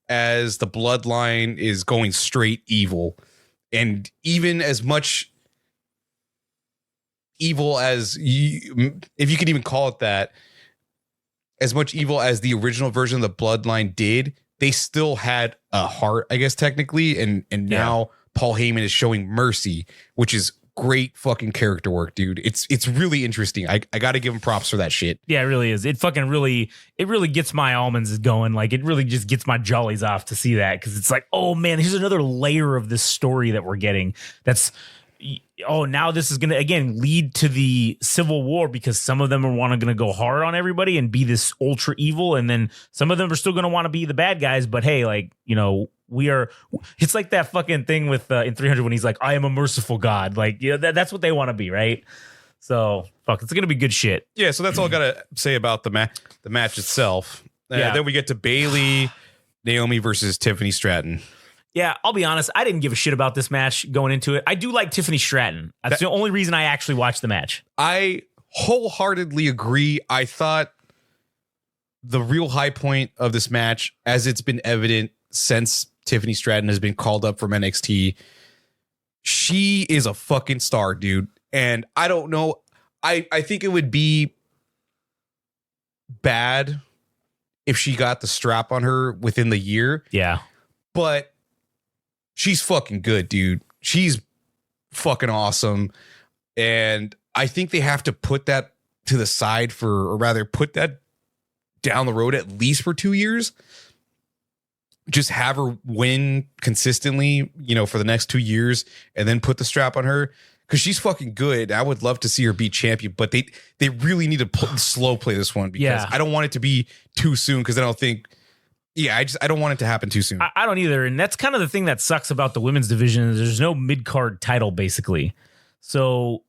as the bloodline is going straight evil, and even as much evil as if you could even call it that, as much evil as the original version of the bloodline did, they still had a heart, I guess, technically, and now Paul Heyman is showing mercy, which is great fucking character work, dude. It's really interesting. I got to give him props for that shit. Yeah, it really is. It really gets my almonds going. Like, it really just gets my jollies off to see that, because it's like, oh man, here's another layer of this story that we're getting. That's, oh, now this is going to, again, lead to the Civil War, because some of them are going to go hard on everybody and be this ultra evil. And then some of them are still going to want to be the bad guys. But hey, like, you know, it's like that fucking thing with in 300 when he's like, I am a merciful God. Like, yeah, that's what they want to be, right? So fuck, it's going to be good shit. Yeah, so that's all I got to say about the match itself. Then we get to Bayley, Naomi versus Tiffany Stratton. Yeah, I'll be honest, I didn't give a shit about this match going into it. I do like Tiffany Stratton. That's the only reason I actually watched the match. I wholeheartedly agree. I thought the real high point of this match, as it's been evident since Tiffany Stratton has been called up from NXT, she is a fucking star, dude. And I don't know, I think it would be bad if she got the strap on her within the year. Yeah. But she's fucking good, dude. She's fucking awesome. And I think they have to put that to the side or rather put that down the road at least for 2 years. Just have her win consistently, you know, for the next 2 years, and then put the strap on her, because she's fucking good. I would love to see her be champion, but they really need to slow play this one, because I don't want it to be too soon, because I don't think. Yeah, I don't want it to happen too soon. I don't either. And that's kind of the thing that sucks about the women's division. There's no mid-card title, basically. So,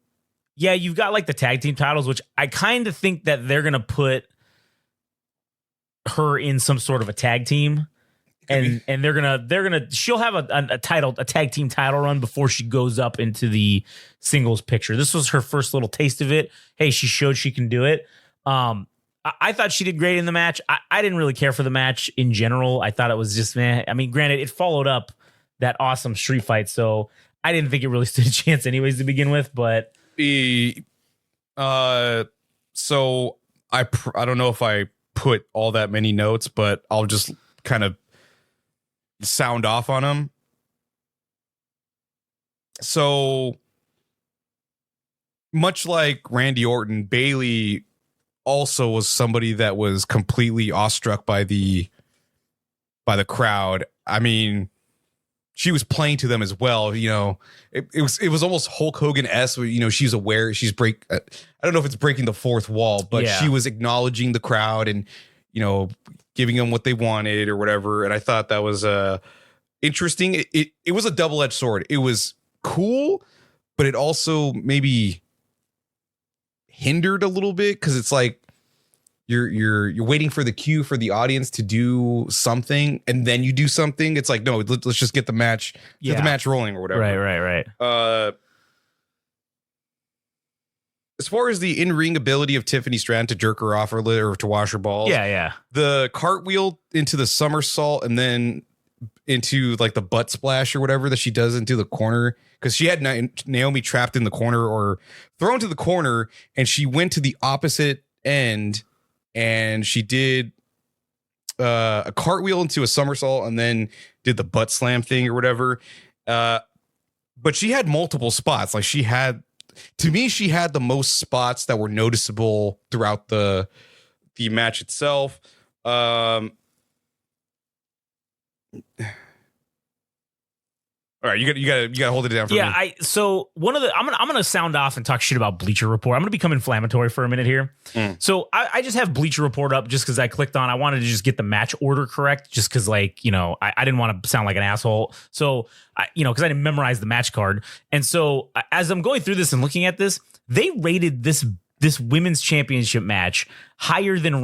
yeah, you've got like the tag team titles, which I kind of think that they're going to put her in some sort of a tag team. And she'll have a tag team title run before she goes up into the singles picture. This was her first little taste of it. Hey, she showed she can do it. I thought she did great in the match. I didn't really care for the match in general. I thought it was just, man. I mean, granted, it followed up that awesome street fight, so I didn't think it really stood a chance anyways to begin with. But so I don't know if I put all that many notes, but I'll just kind of sound off on them. So much like Randy Orton, Bayley also was somebody that was completely awestruck by the crowd. I mean, she was playing to them as well. You know, it was almost Hulk Hogan-esque. You know, she's aware. I don't know if it's breaking the fourth wall, but she was acknowledging the crowd and, you know, giving them what they wanted or whatever. And I thought that was interesting. It was a double-edged sword. It was cool, but it also maybe hindered a little bit, because it's like you're waiting for the cue for the audience to do something, and then you do something. It's like, no, let's just get the match, rolling or whatever. Right. As far as the in-ring ability of Tiffany Stratton to jerk her off or to wash her balls, the cartwheel into the somersault and then into like the butt splash or whatever that she does into the corner, because she had Naomi trapped in the corner or thrown to the corner, and she went to the opposite end and she did a cartwheel into a somersault and then did the butt slam thing or whatever. But she had multiple spots. Like she had the most spots that were noticeable throughout the match itself. All right, you gotta hold it down for me. So one of the I'm gonna sound off and talk shit about Bleacher Report. I'm gonna become inflammatory for a minute here. So I just have Bleacher Report up just because I clicked on. I wanted to just get the match order correct, just because like, you know, I didn't want to sound like an asshole. So because I didn't memorize the match card, and so as I'm going through this and looking at this, they rated this women's championship match higher than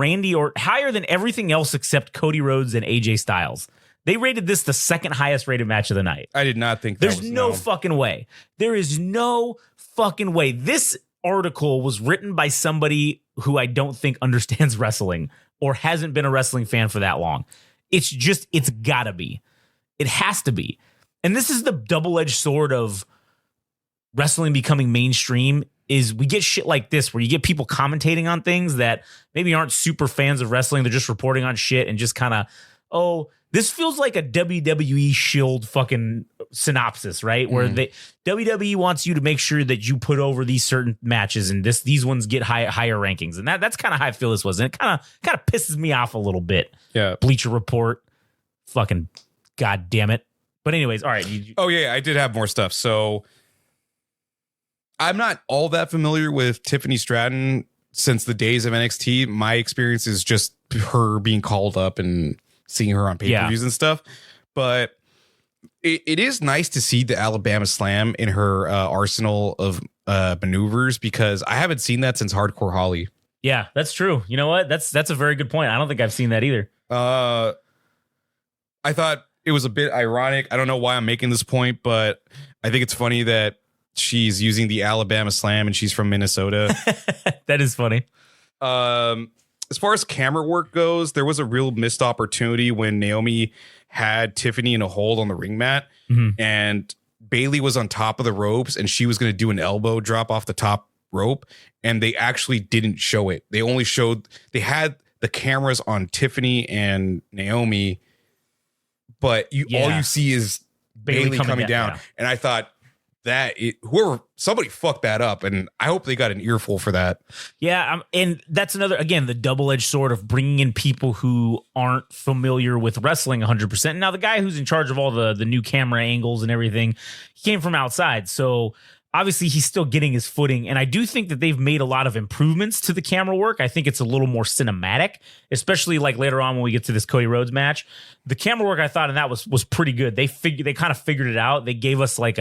higher than everything else except Cody Rhodes and AJ Styles. They rated this the second highest rated match of the night. I did not think There's no fucking way. There is no fucking way. This article was written by somebody who I don't think understands wrestling or hasn't been a wrestling fan for that long. It's gotta be. It has to be. And this is the double-edged sword of wrestling becoming mainstream, is we get shit like this where you get people commentating on things that maybe aren't super fans of wrestling. They're just reporting on shit and just kind of, This feels like a WWE Shield fucking synopsis, right? Where WWE wants you to make sure that you put over these certain matches, and these ones get higher rankings, and that's kind of how I feel this was, and it kind of pisses me off a little bit. Yeah, Bleacher Report, fucking goddamn it. But anyways, all right. I did have more stuff. So I'm not all that familiar with Tiffany Stratton since the days of NXT. My experience is just her being called up and seeing her on pay-per-views and stuff. But it is nice to see the Alabama Slam in her arsenal of maneuvers, because I haven't seen that since Hardcore Holly. Yeah, that's true. You know what? That's a very good point. I don't think I've seen that either. I thought it was a bit ironic. I don't know why I'm making this point, but I think it's funny that she's using the Alabama Slam and she's from Minnesota. That is funny. As far as camera work goes, there was a real missed opportunity when Naomi had Tiffany in a hold on the ring mat, and Bailey was on top of the ropes and she was going to do an elbow drop off the top rope, and they actually didn't show it. They only showed, they had the cameras on Tiffany and Naomi, but all you see is Bailey coming down. Yeah. And I thought somebody fucked that up, and I hope they got an earful for that. Yeah, and that's another, again, the double-edged sword of bringing in people who aren't familiar with wrestling 100%. Now, the guy who's in charge of all the new camera angles and everything, he came from outside, so obviously he's still getting his footing, and I do think that they've made a lot of improvements to the camera work. I think it's a little more cinematic, especially like later on when we get to this Cody Rhodes match. The camera work, I thought, and that was pretty good. They kind of figured it out. They gave us like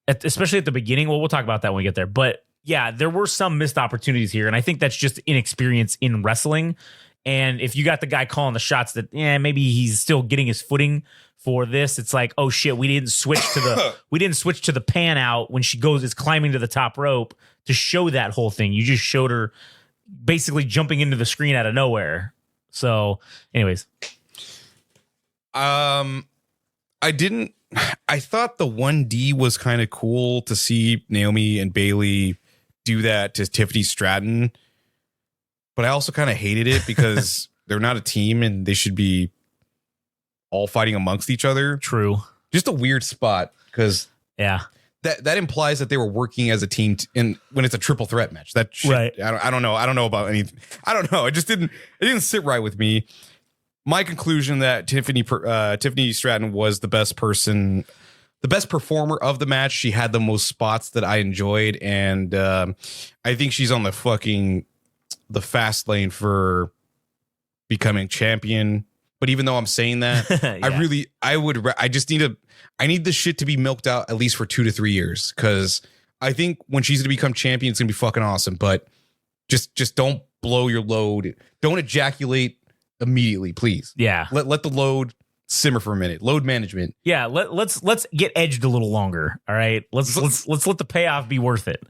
especially at the beginning. Well, we'll talk about that when we get there. But yeah, there were some missed opportunities here, and I think that's just inexperience in wrestling. And if you got the guy calling the shots that maybe he's still getting his footing for this, it's like, oh shit, we didn't switch to the pan out when she is climbing to the top rope to show that whole thing. You just showed her basically jumping into the screen out of nowhere. So, anyways, I thought the 1D was kind of cool to see Naomi and Bailey do that to Tiffany Stratton, but I also kind of hated it because they're not a team and they should be all fighting amongst each other. True. Just a weird spot, because that implies that they were working as a team when it's a triple threat match. That shit, right. I don't know. I don't know about anything. I don't know. It didn't sit right with me. My conclusion that Tiffany Stratton was the best performer of the match. She had the most spots that I enjoyed, and I think she's on the fast lane for becoming champion. But even though I'm saying that, I need this shit to be milked out at least for 2 to 3 years, because I think when she's gonna become champion, it's gonna be fucking awesome. But just don't blow your load. Don't ejaculate immediately, please. Yeah. Let the load simmer for a minute. Load management. Yeah. Let's get edged a little longer. All right. Let's let the payoff be worth it.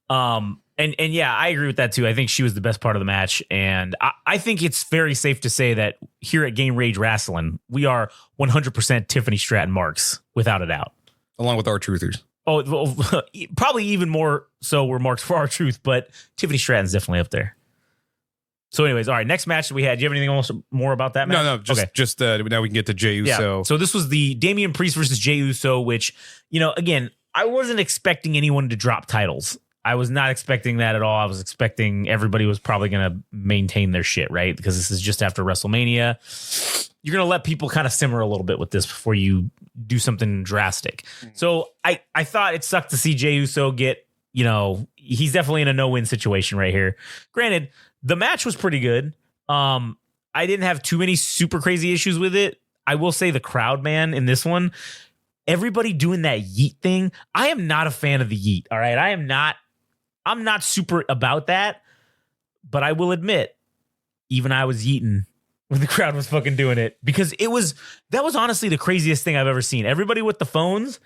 And yeah, I agree with that too. I think she was the best part of the match, and I think it's very safe to say that here at Game Rage Wrestling, we are 100% Tiffany Stratton marks, without a doubt. Along with our truthers. Oh, well, probably even more so we're marks for our truth, but Tiffany Stratton's definitely up there. So anyways, all right, next match that we had. Do you have anything more about that match? No, just now we can get to Jey Uso. Yeah. So this was the Damian Priest versus Jey Uso, which, again, I wasn't expecting anyone to drop titles. I was not expecting that at all. I was expecting everybody was probably going to maintain their shit, right? Because this is just after WrestleMania. You're going to let people kind of simmer a little bit with this before you do something drastic. So I thought it sucked to see Jey Uso get, he's definitely in a no-win situation right here. Granted, the match was pretty good. I didn't have too many super crazy issues with it. I will say the crowd, man, in this one, everybody doing that yeet thing. I am not a fan of the yeet. All right. I'm not super about that, but I will admit, even I was yeeting when the crowd was fucking doing it, because that was honestly the craziest thing I've ever seen. Everybody with the phones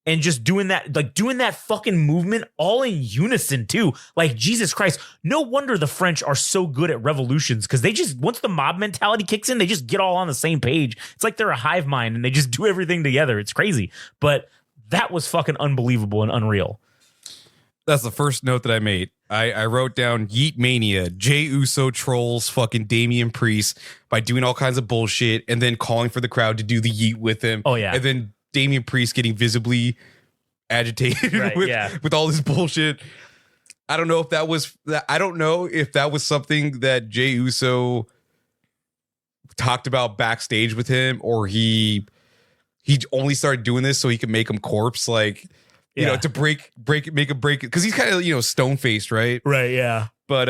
and just doing that fucking movement all in unison too. Like, Jesus Christ. No wonder the French are so good at revolutions, because they just, once the mob mentality kicks in, they just get all on the same page. It's like they're a hive mind and they just do everything together. It's crazy. But that was fucking unbelievable and unreal. That's the first note that I made. I wrote down Yeet Mania. Jey Uso trolls fucking Damian Priest by doing all kinds of bullshit and then calling for the crowd to do the yeet with him. Oh, yeah. And then Damian Priest getting visibly agitated with all this bullshit. I don't know if that was something that Jey Uso talked about backstage with him, or he only started doing this so he could make him corpse, like, you know, to make a break, because he's kind of, you know, stone faced, right? Right, yeah. But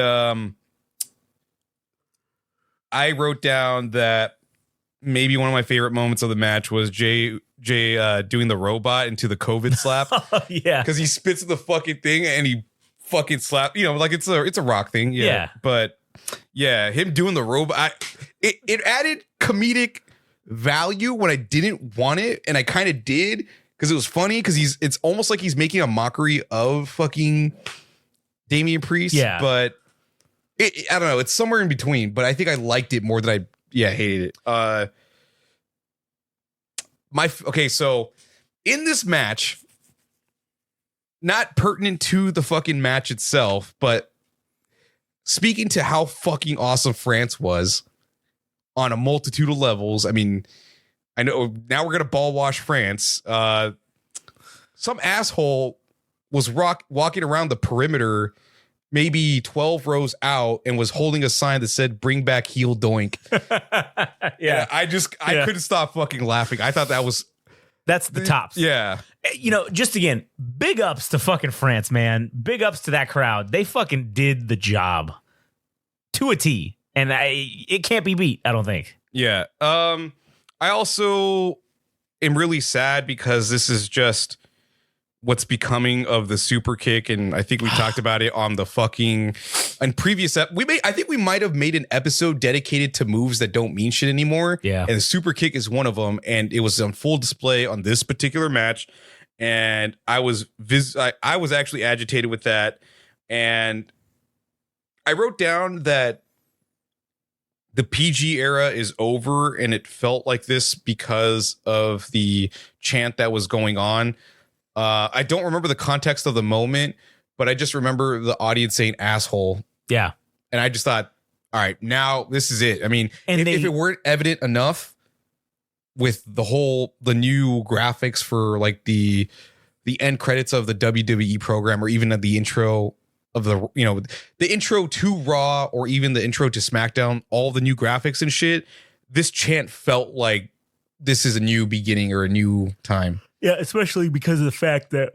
I wrote down that maybe one of my favorite moments of the match was Jay doing the robot into the COVID slap. Yeah, because he spits the fucking thing and he fucking slap. You know, like it's a Rock thing. Yeah. But yeah, him doing the robot, it added comedic value when I didn't want it, and I kind of did. Because it was funny, because it's almost like he's making a mockery of fucking Damian Priest. Yeah. But I don't know. It's somewhere in between. But I think I liked it more than I hated it. So in this match, not pertinent to the fucking match itself, but speaking to how fucking awesome France was on a multitude of levels. I mean, I know now we're going to ball wash France. Some asshole was walking around the perimeter, maybe 12 rows out, and was holding a sign that said, "Bring back heel doink." Yeah. I couldn't stop fucking laughing. I thought that's the tops. Yeah. You know, just again, big ups to fucking France, man. Big ups to that crowd. They fucking did the job to a T. And it can't be beat, I don't think. Yeah. I also am really sad because this is just what's becoming of the super kick, and I think we talked about it on the fucking previous I think we might have made an episode dedicated to moves that don't mean shit anymore. Yeah, and the super kick is one of them, and it was on full display on this particular match, and I was actually agitated with that, and I wrote down that the PG era is over, and it felt like this because of the chant that was going on. I don't remember the context of the moment, but I just remember the audience saying asshole. Yeah. And I just thought, all right, now this is it. I mean, if it weren't evident enough with the new graphics for like the end credits of the WWE program, or even at the intro of the intro to Raw, or even the intro to SmackDown, all the new graphics and shit, this chant felt like this is a new beginning or a new time. Yeah, especially because of the fact that,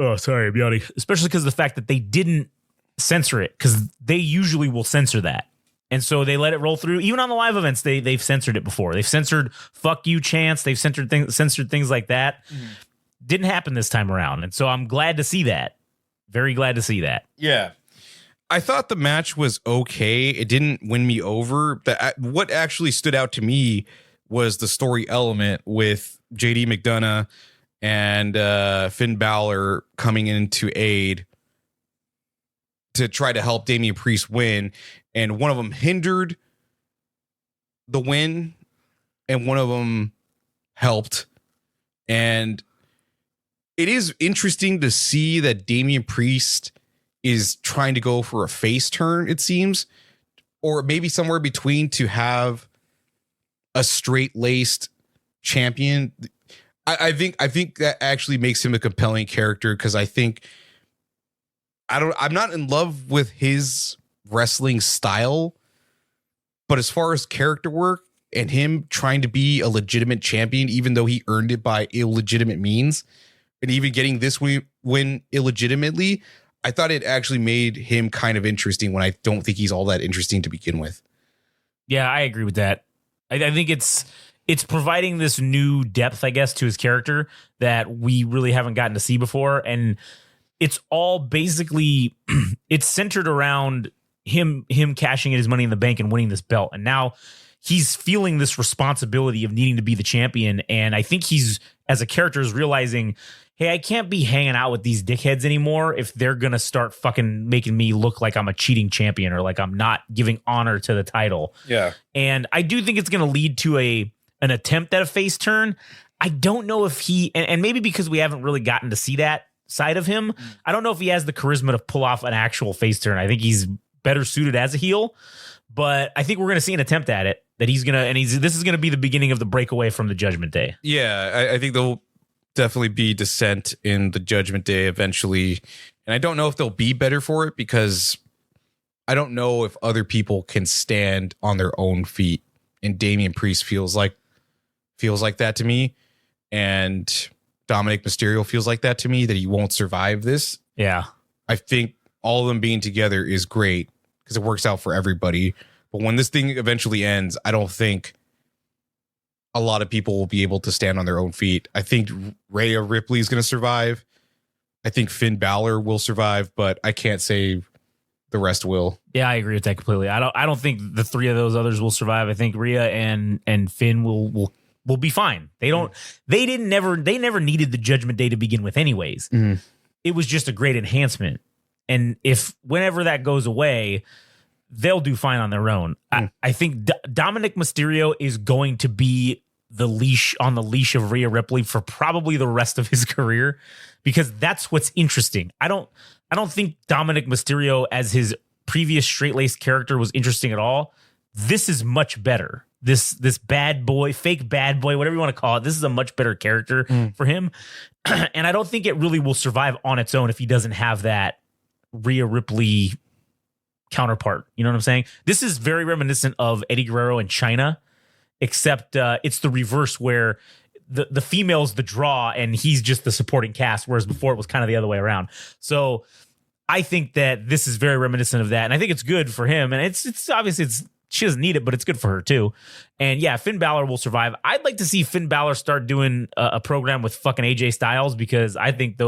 especially because of the fact that they didn't censor it, because they usually will censor that. And so they let it roll through. Even on the live events, they've censored it before. They've censored fuck you chants. They've censored things like that. Mm-hmm. Didn't happen this time around. And so I'm glad to see that. Very glad to see that. Yeah. I thought the match was okay. It didn't win me over. What actually stood out to me was the story element with JD McDonough and Finn Balor coming in to aid to try to help Damian Priest win. And one of them hindered the win, and one of them helped. And it is interesting to see that Damian Priest is trying to go for a face turn, it seems, or maybe somewhere between, to have a straight-laced champion. I think that actually makes him a compelling character, because I'm not in love with his wrestling style, but as far as character work and him trying to be a legitimate champion, even though he earned it by illegitimate means, and even getting this win illegitimately, I thought it actually made him kind of interesting, when I don't think he's all that interesting to begin with. Yeah, I agree with that. I think it's providing this new depth, I guess, to his character that we really haven't gotten to see before. And it's all basically, it's centered around him cashing in his money in the bank and winning this belt. And now he's feeling this responsibility of needing to be the champion. And I think he's, as a character, is realizing, hey, I can't be hanging out with these dickheads anymore if they're going to start fucking making me look like I'm a cheating champion, or like I'm not giving honor to the title. Yeah. And I do think it's going to lead to an attempt at a face turn. I don't know if and maybe because we haven't really gotten to see that side of him. I don't know if he has the charisma to pull off an actual face turn. I think he's better suited as a heel, but I think we're going to see an attempt at it. That he's gonna, this is gonna be the beginning of the breakaway from the Judgment Day. Yeah, I think there'll definitely be dissent in the Judgment Day eventually, and I don't know if they'll be better for it because I don't know if other people can stand on their own feet, and Damian Priest feels like that to me, and Dominic Mysterio feels like that to me, that he won't survive this. Yeah, I think all of them being together is great because it works out for everybody. But when this thing eventually ends, I don't think a lot of people will be able to stand on their own feet. I think Rhea Ripley is going to survive. I think Finn Balor will survive, but I can't say the rest will. Yeah, I agree with that completely. I don't think the three of those others will survive. I think Rhea and Finn will be fine. They never needed the Judgment Day to begin with anyways. It was just a great enhancement. And if whenever that goes away, they'll do fine on their own. I think Dominic Mysterio is going to be the leash of Rhea Ripley for probably the rest of his career, because that's what's interesting. I don't think Dominic Mysterio as his previous straight-laced character was interesting at all. This is much better. This bad boy, fake bad boy, whatever you want to call it. This is a much better character for him. And I don't think it really will survive on its own if he doesn't have that Rhea Ripley counterpart. You know what I'm saying? This is very reminiscent of Eddie Guerrero and China, except it's the reverse, where the female's the draw and he's just the supporting cast, whereas before it was kind of the other way around. So I think that this is very reminiscent of that, and I think it's good for him. And it's obviously she doesn't need it, but it's good for her too. And yeah, Finn Balor will survive. I'd like to see Finn Balor start doing a program with fucking AJ Styles, because I think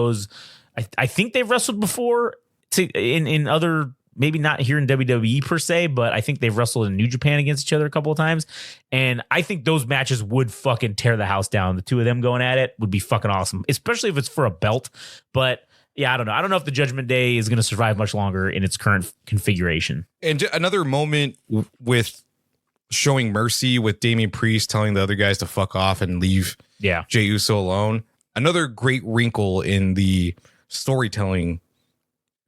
I think they've wrestled before in other. Maybe not here in WWE per se, but I think they've wrestled in New Japan against each other a couple of times. And I think those matches would fucking tear the house down. The two of them going at it would be fucking awesome, especially if it's for a belt. But yeah, I don't know. I don't know if the Judgment Day is going to survive much longer in its current configuration. And another moment with showing mercy with Damian Priest telling the other guys to fuck off and leave Jey Uso alone. Another great wrinkle in the storytelling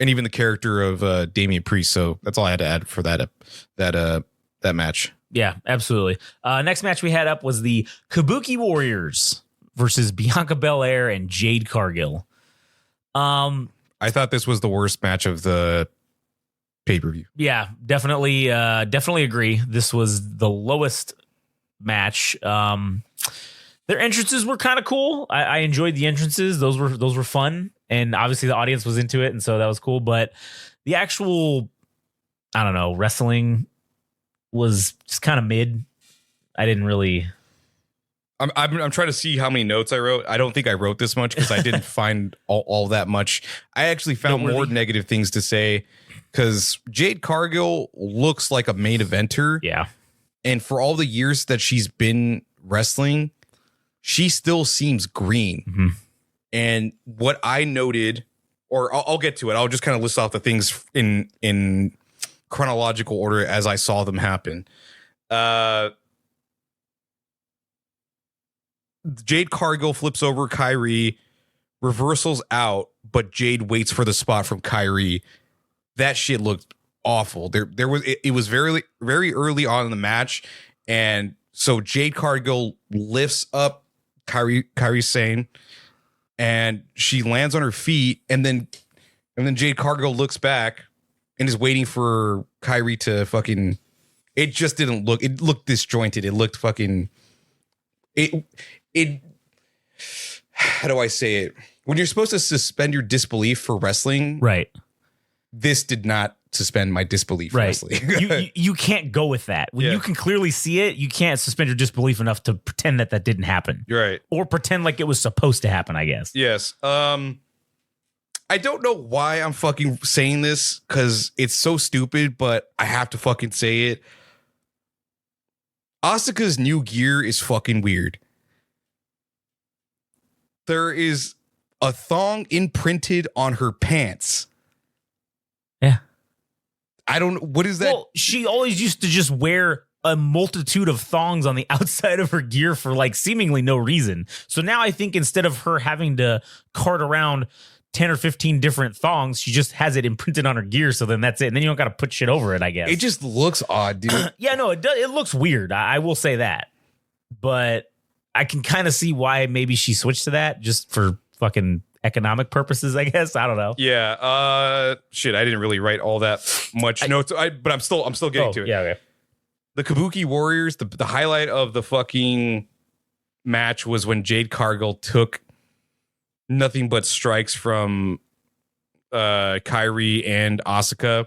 and even the character of Damian Priest. So that's all I had to add for that match. Yeah, absolutely. Next match we had up was the Kabuki Warriors versus Bianca Belair and Jade Cargill. I thought this was the worst match of the pay-per-view. Yeah, definitely agree. This was the lowest match. Their entrances were kind of cool. I enjoyed the entrances. Those were fun. And obviously the audience was into it, and so that was cool. But the actual, I don't know, wrestling was just kind of mid. I didn't really. I'm trying to see how many notes I wrote. I don't think I wrote this much because I didn't find all that much. I actually found more negative things to say, because Jade Cargill looks like a main eventer. Yeah. And for all the years that she's been wrestling, she still seems green. Mm-hmm. And what I noted, or I'll get to it, I'll just kind of list off the things in chronological order as I saw them happen. Jade Cargill flips over Kyrie, reversals out, but Jade waits for the spot from Kyrie. That shit looked awful. It was very, very early on in the match, and so Jade Cargill lifts up Kyrie Sane, and she lands on her feet, and then Jade Cargill looks back and is waiting for Kyrie to fucking. It just didn't look. It looked disjointed. It looked fucking. It. How do I say it? When you're supposed to suspend your disbelief for wrestling, right? This did not suspend my disbelief for wrestling. you can't go with that. When you can clearly see it, you can't suspend your disbelief enough to pretend that didn't happen. You're right. Or pretend like it was supposed to happen, I guess. Yes. I don't know why I'm fucking saying this, because it's so stupid, but I have to fucking say it. Asuka's new gear is fucking weird. There is a thong imprinted on her pants. Yeah. I don't know. What is that? Well, she always used to just wear a multitude of thongs on the outside of her gear for like seemingly no reason. So now I think instead of her having to cart around 10 or 15 different thongs. She just has it imprinted on her gear. So then that's it. And then you don't got to put shit over it, I guess. It just looks odd, dude. Yeah, no, it looks weird. I will say that. But I can kind of see why maybe she switched to that just for fucking economic purposes, I guess. I don't know. Yeah. Shit, I didn't really write all that much notes. But I'm still getting to it. Yeah, okay. The Kabuki Warriors, the highlight of the fucking match was when Jade Cargill took nothing but strikes from Kairi and Asuka.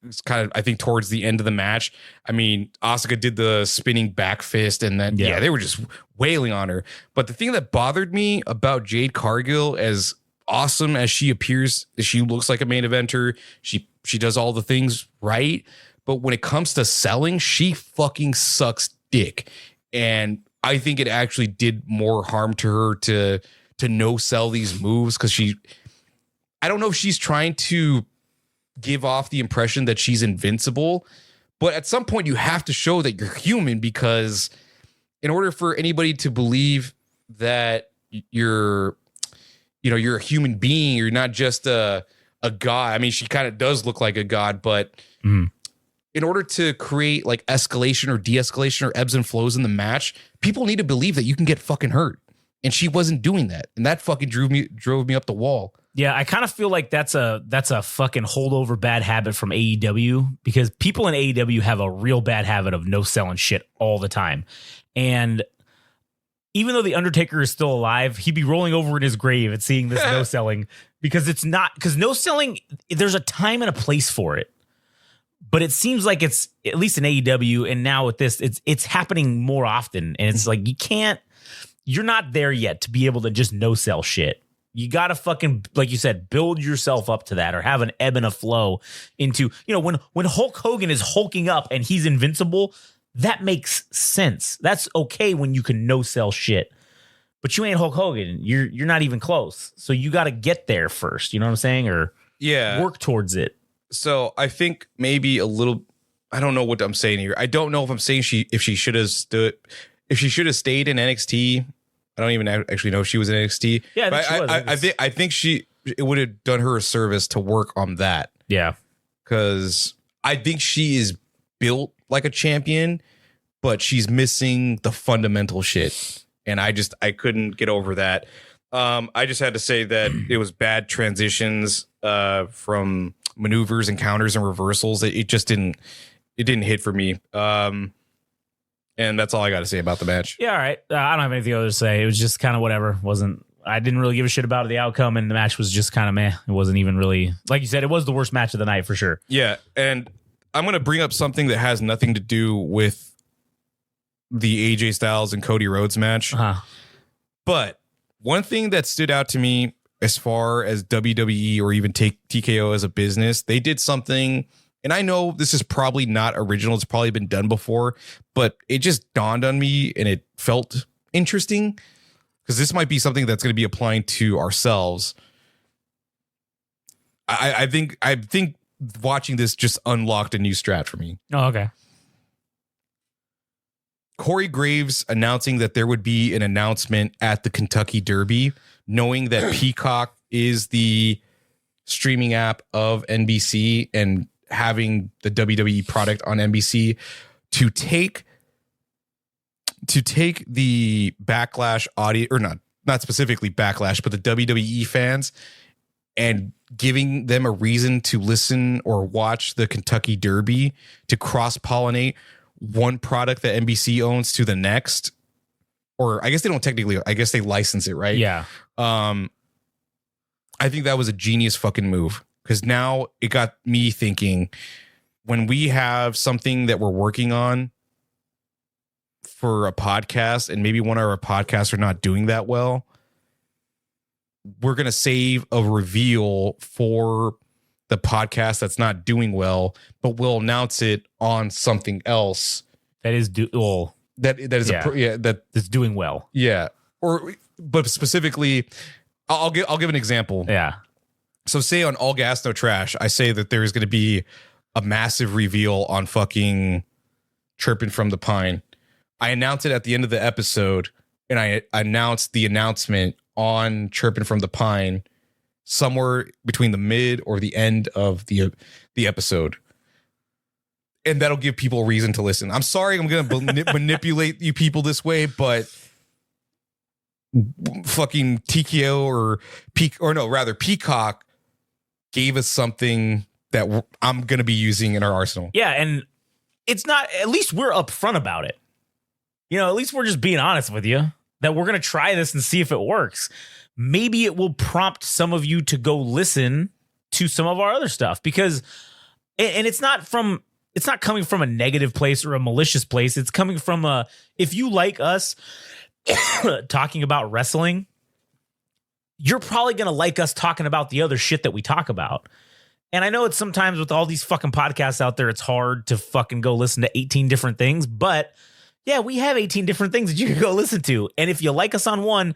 It's kind of, I think, towards the end of the match. I mean, Asuka did the spinning back fist, and then they were just wailing on her. But the thing that bothered me about Jade Cargill, as awesome as she appears, she looks like a main eventer. She does all the things right. But when it comes to selling, she fucking sucks dick. And I think it actually did more harm to her to no sell these moves, because I don't know if she's trying to give off the impression that she's invincible, but at some point you have to show that you're human, because in order for anybody to believe that you're a human being, you're not just a god. I mean, she kind of does look like a god, but in order to create like escalation or de-escalation or ebbs and flows in the match, people need to believe that you can get fucking hurt. And she wasn't doing that. And that fucking drove me up the wall. Yeah, I kind of feel like that's a fucking holdover bad habit from AEW, because people in AEW have a real bad habit of no selling shit all the time. And even though The Undertaker is still alive, he'd be rolling over in his grave at seeing this no selling, because no selling, there's a time and a place for it. But it seems like it's, at least in AEW and now with this, it's happening more often. And it's like, you're not there yet to be able to just no sell shit. You got to fucking, like you said, build yourself up to that, or have an ebb and a flow into, when Hulk Hogan is hulking up and he's invincible, that makes sense. That's okay when you can no sell shit. But you ain't Hulk Hogan. You're not even close. So you got to get there first. You know what I'm saying? Or work towards it. So I think maybe a little, I don't know what I'm saying here. I don't know if I'm saying if she should have stayed in NXT. I don't even actually know if she was in NXT. Yeah, I think it would have done her a service to work on that. Yeah, because I think she is built like a champion, but she's missing the fundamental shit, and I couldn't get over that. I just had to say that it was bad transitions from maneuvers and counters and reversals. It just didn't hit for me. And that's all I got to say about the match. Yeah, all right. I don't have anything else to say. It was just kind of whatever. I didn't really give a shit about the outcome, and the match was just kind of meh. It wasn't even really, like you said, it was the worst match of the night for sure. Yeah, and I'm going to bring up something that has nothing to do with the AJ Styles and Cody Rhodes match. Uh-huh. But one thing that stood out to me as far as WWE or even TKO as a business, they did something. And I know this is probably not original. It's probably been done before, but it just dawned on me and it felt interesting, because this might be something that's going to be applying to ourselves. I think watching this just unlocked a new strat for me. Oh, okay. Corey Graves announcing that there would be an announcement at the Kentucky Derby, knowing that Peacock is the streaming app of NBC, and having the WWE product on NBC, to take the Backlash audio, or not specifically Backlash, but the WWE fans, and giving them a reason to listen or watch the Kentucky Derby, to cross-pollinate one product that NBC owns to the next. Or I guess they don't technically, I guess they license it, right? Yeah. I think that was a genius fucking move. Because now it got me thinking, when we have something that we're working on for a podcast, and maybe one of our podcasts are not doing that well, we're going to save a reveal for the podcast that's not doing well, but we'll announce it on something else that is that's doing well. Yeah. But specifically, I'll give an example. Yeah. So say on All Gas No Trash, I say that there is going to be a massive reveal on fucking Chirping from the Pine. I announce it at the end of the episode, and I announced the announcement on Chirping from the Pine, somewhere between the mid or the end of the episode. And that'll give people a reason to listen. I'm sorry I'm going to manipulate you people this way, but fucking TKO Peacock gave us something that I'm going to be using in our arsenal. Yeah, and it's not, at least we're upfront about it. At least we're just being honest with you that we're going to try this and see if it works. Maybe it will prompt some of you to go listen to some of our other stuff, because, and it's not coming from a negative place or a malicious place. It's coming from if you like us talking about wrestling, you're probably going to like us talking about the other shit that we talk about. And I know it's sometimes with all these fucking podcasts out there, it's hard to fucking go listen to 18 different things, but yeah, we have 18 different things that you can go listen to. And if you like us on one,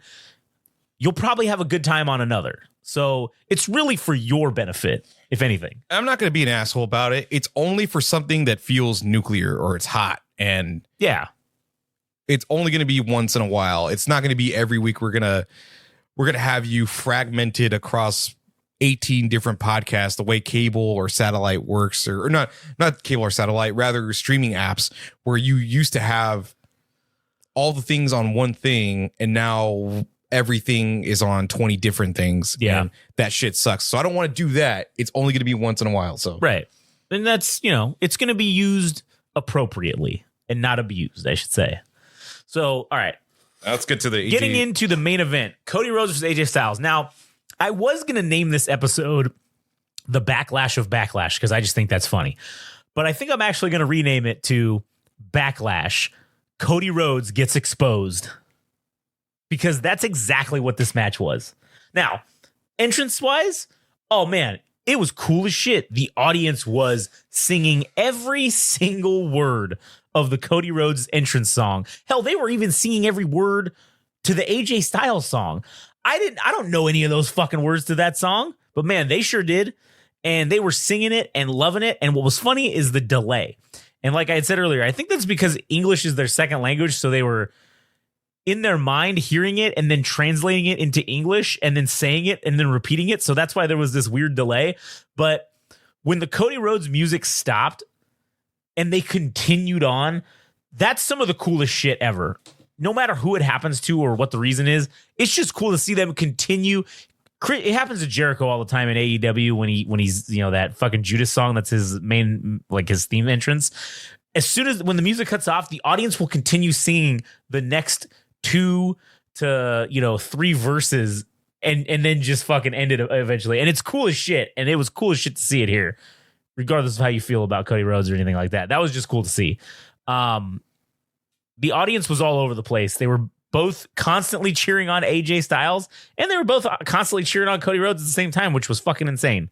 you'll probably have a good time on another. So it's really for your benefit, if anything. I'm not going to be an asshole about it. It's only for something that feels nuclear or it's hot. And yeah, it's only going to be once in a while. It's not going to be every week. We're going to have you fragmented across 18 different podcasts, the way cable or satellite works, or not cable or satellite, rather streaming apps, where you used to have all the things on one thing and now everything is on 20 different things. Yeah. And that shit sucks. So I don't want to do that. It's only going to be once in a while. So, right. And that's, it's going to be used appropriately and not abused, I should say. So, all right. Let's get to getting into the main event, Cody Rhodes versus AJ Styles. Now, I was going to name this episode the Backlash of Backlash because I just think that's funny. But I think I'm actually going to rename it to Backlash, Cody Rhodes Gets Exposed. Because that's exactly what this match was. Now, entrance-wise, oh man, it was cool as shit. The audience was singing every single word of the Cody Rhodes entrance song. Hell, they were even singing every word to the AJ Styles song. I don't know any of those fucking words to that song, but man, they sure did. And they were singing it and loving it. And what was funny is the delay. And like I had said earlier, I think that's because English is their second language. So they were in their mind hearing it and then translating it into English and then saying it and then repeating it. So that's why there was this weird delay. But when the Cody Rhodes music stopped and they continued on, that's some of the coolest shit ever. No matter who it happens to or what the reason is, it's just cool to see them continue. It happens to Jericho all the time in AEW when he's that fucking Judas song that's his main, like his theme entrance. As soon as when the music cuts off, the audience will continue singing the next 2 to 3 verses and then just fucking end it eventually. And it's cool as shit. And it was cool as shit to see it here, regardless of how you feel about Cody Rhodes or anything like that. That was just cool to see. The audience was all over the place. They were both constantly cheering on AJ Styles, and they were both constantly cheering on Cody Rhodes at the same time, which was fucking insane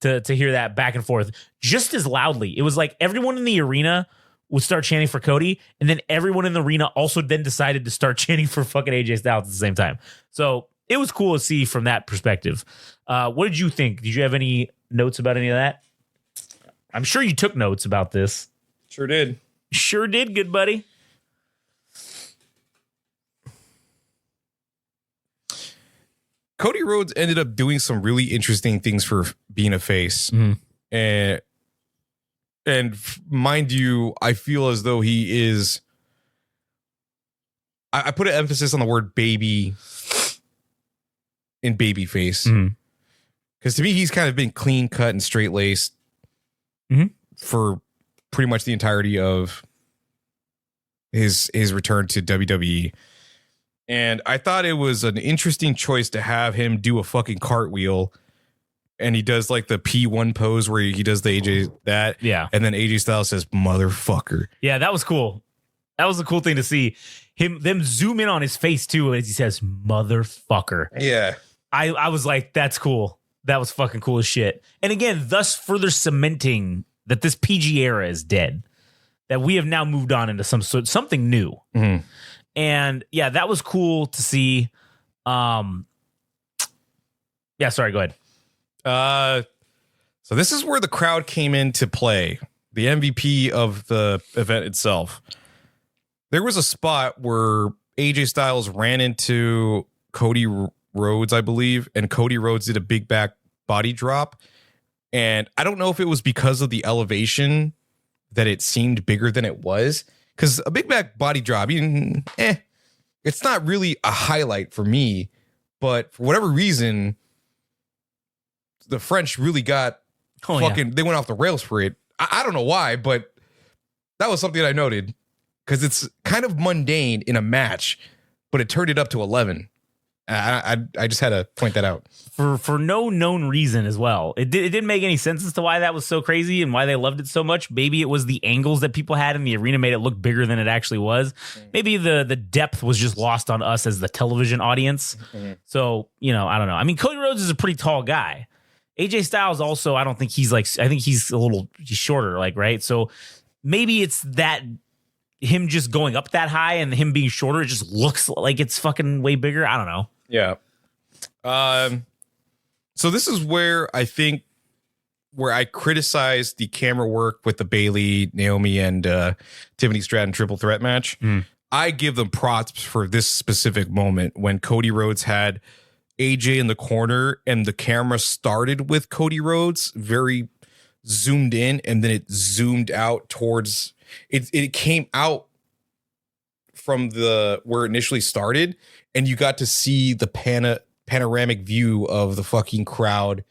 to hear that back and forth just as loudly. It was like everyone in the arena would start chanting for Cody, and then everyone in the arena also then decided to start chanting for fucking AJ Styles at the same time. So it was cool to see from that perspective. What did you think? Did you have any notes about any of that? I'm sure you took notes about this. Sure did. Sure did, good buddy. Cody Rhodes ended up doing some really interesting things for being a face. Mm-hmm. And mind you, I feel as though he is, I put an emphasis on the word baby in baby face. Because to me, he's kind of been clean cut and straight laced for pretty much the entirety of his return to WWE. And I thought it was an interesting choice to have him do a fucking cartwheel. And he does like the P1 pose where he does the AJ that. Yeah. And then AJ Styles says, motherfucker. Yeah, that was cool. That was a cool thing to see. Them zoom in on his face too as he says, motherfucker. Yeah. I was like, that's cool. That was fucking cool as shit. And again, thus further cementing that this PG era is dead. That we have now moved on into something new. Mm-hmm. And yeah, that was cool to see. Yeah, sorry, go ahead. So this is where the crowd came into play. The MVP of the event itself. There was a spot where AJ Styles ran into Cody Rhodes, I believe, and Cody Rhodes did a big back body drop. And I don't know if it was because of the elevation that it seemed bigger than it was. Because a big back body drop, it's not really a highlight for me. But for whatever reason, the French really got they went off the rails for it. I don't know why, but that was something I noted. Because it's kind of mundane in a match, but it turned it up to 11. I just had to point that out for no known reason as well. It didn't make any sense as to why that was so crazy and why they loved it so much. Maybe it was the angles that people had in the arena made it look bigger than it actually was. Maybe the depth was just lost on us as the television audience. So, I don't know. I mean, Cody Rhodes is a pretty tall guy. AJ Styles also, I don't think he's I think he's he's shorter, right? So maybe it's that him just going up that high and him being shorter, it just looks like it's fucking way bigger. I don't know. Yeah. So this is where I think I criticize the camera work with the Bayley, Naomi, and Tiffany Stratton triple threat match. I give them props for this specific moment when Cody Rhodes had AJ in the corner and the camera started with Cody Rhodes very zoomed in and then it zoomed out towards it came out from the where it initially started and you got to see the panoramic view of the fucking crowd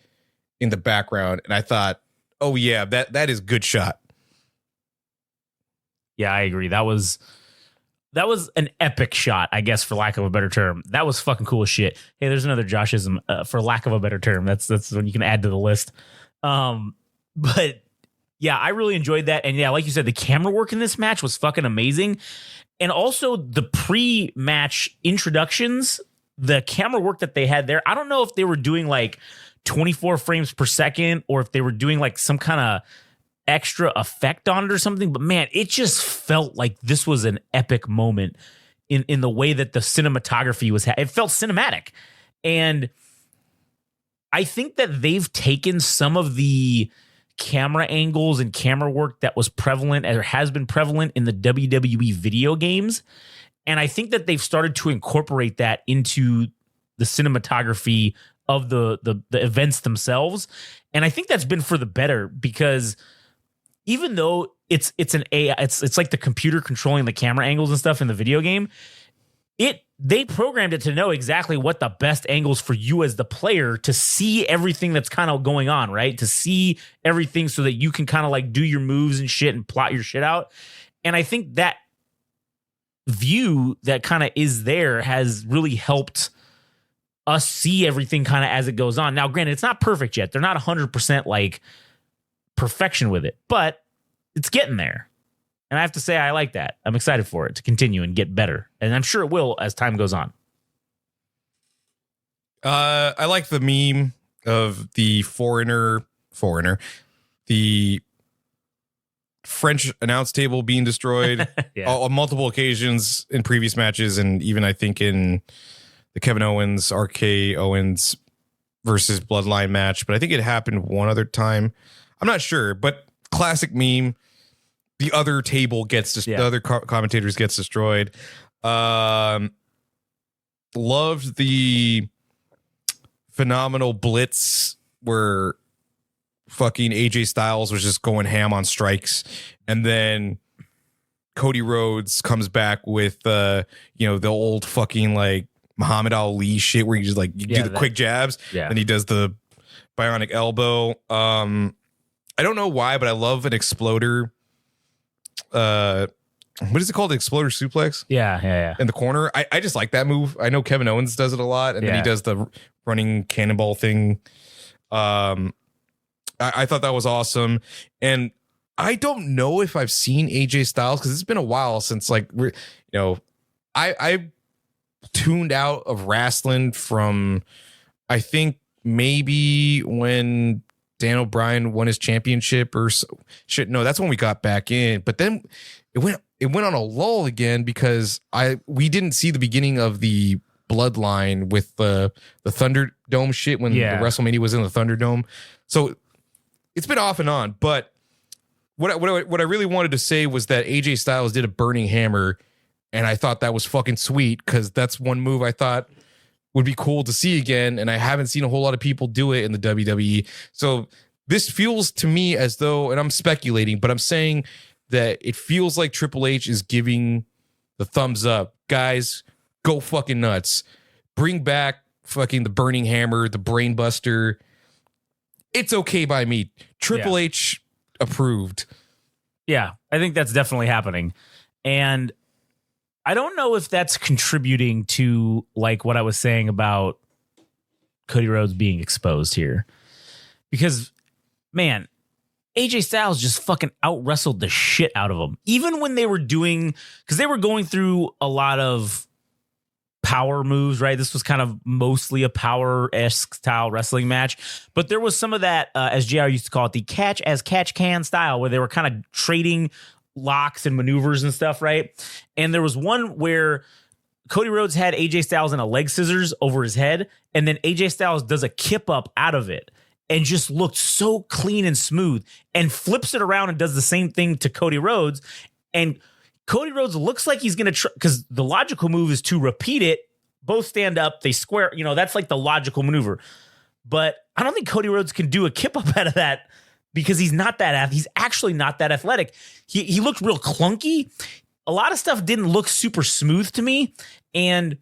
in the background. And I thought, oh yeah, that is good shot. Yeah, I agree. That was an epic shot, I guess, for lack of a better term. That was fucking cool as shit. Hey, there's another Joshism, for lack of a better term. That's when you can add to the list. But yeah, I really enjoyed that. And yeah, like you said, the camera work in this match was fucking amazing. And also the pre-match introductions, the camera work that they had there. I don't know if they were doing 24 frames per second or if they were doing some kind of extra effect on it or something. But man, it just felt like this was an epic moment in the way that the cinematography was. It felt cinematic. And I think that they've taken some of the camera angles and camera work that was prevalent or has been prevalent in the WWE video games. And I think that they've started to incorporate that into the cinematography of the events themselves. And I think that's been for the better because even though it's an AI, it's like the computer controlling the camera angles and stuff in the video game, they programmed it to know exactly what the best angles for you as the player to see everything that's kind of going on, right? To see everything so that you can kind of do your moves and shit and plot your shit out. And I think that view that kind of is there has really helped us see everything kind of as it goes on. Now, granted, it's not perfect yet. They're not 100% perfection with it, but it's getting there. And I have to say, I like that. I'm excited for it to continue and get better. And I'm sure it will as time goes on. I like the meme of the foreigner, the French announce table being destroyed on multiple occasions in previous matches. And even I think in the Kevin Owens, RK Owens versus Bloodline match. But I think it happened one other time. I'm not sure, but classic meme. The other table gets the other commentators gets destroyed. Loved the phenomenal blitz where fucking AJ Styles was just going ham on strikes, and then Cody Rhodes comes back with the old fucking Muhammad Ali shit where you just you do the quick jabs, and he does the bionic elbow. I don't know why, but I love an exploder. What is it called? The exploder suplex? Yeah. In the corner. I just like that move. I know Kevin Owens does it a lot, and then he does the running cannonball thing. I thought that was awesome. And I don't know if I've seen AJ Styles because it's been a while since I tuned out of wrestling from I think maybe when Dan O'Brien won his championship or shit. No, that's when we got back in. But then it went on a lull again because we didn't see the beginning of the bloodline with the Thunderdome shit when the WrestleMania was in the Thunderdome. So it's been off and on. But what I really wanted to say was that AJ Styles did a burning hammer, and I thought that was fucking sweet because that's one move I thought would be cool to see again. And I haven't seen a whole lot of people do it in the WWE. So this feels to me as though, and I'm speculating, but I'm saying that it feels like Triple H is giving the thumbs up. Guys, go fucking nuts. Bring back fucking the Burning Hammer, the Brain Buster. It's okay by me. Triple H approved. Yeah, I think that's definitely happening. And I don't know if that's contributing to like what I was saying about Cody Rhodes being exposed here. Because, man, AJ Styles just fucking out wrestled the shit out of him. Even when they were doing, because they were going through a lot of power moves, right? This was kind of mostly a power-esque style wrestling match. But there was some of that, as JR used to call it, the catch as catch can style, where they were kind of trading locks and maneuvers and stuff, right? And there was one where Cody Rhodes had AJ Styles in a leg scissors over his head, and then AJ Styles does a kip up out of it and just looked so clean and smooth, and flips it around and does the same thing to Cody Rhodes. And Cody Rhodes looks like he's going to because the logical move is to repeat it. Both stand up, they square, that's like the logical maneuver. But I don't think Cody Rhodes can do a kip up out of that, because he's actually not that athletic. He looked real clunky. A lot of stuff didn't look super smooth to me. And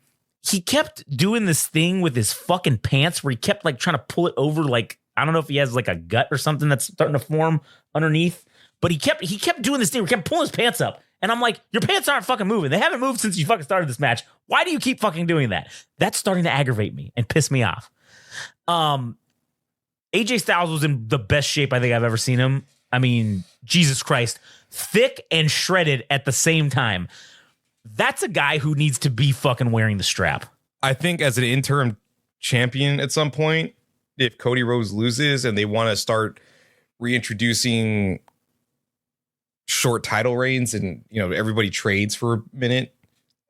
he kept doing this thing with his fucking pants where he kept like trying to pull it over. Like, I don't know if he has like a gut or something that's starting to form underneath, but he kept doing this thing where he kept pulling his pants up. And I'm like, your pants aren't fucking moving. They haven't moved since you fucking started this match. Why do you keep fucking doing that? That's starting to aggravate me and piss me off. AJ Styles was in the best shape I think I've ever seen him. I mean, Jesus Christ, thick and shredded at the same time. That's a guy who needs to be fucking wearing the strap. I think as an interim champion at some point, if Cody Rhodes loses and they want to start reintroducing short title reigns and everybody trades for a minute,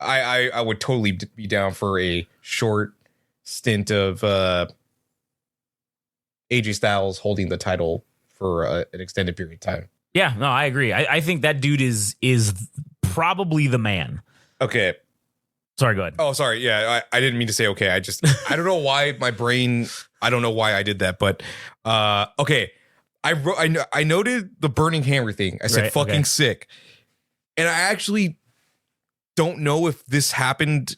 I would totally be down for a short stint of AJ Styles holding the title for an extended period of time. Yeah, no, I agree. I think that dude is probably the man. Okay. Sorry, go ahead. Oh, sorry. Yeah, I didn't mean to say okay. I don't know why my brain, I don't know why I did that, but okay. I noted the Burning Hammer thing. I said right, fucking sick. And I actually don't know if this happened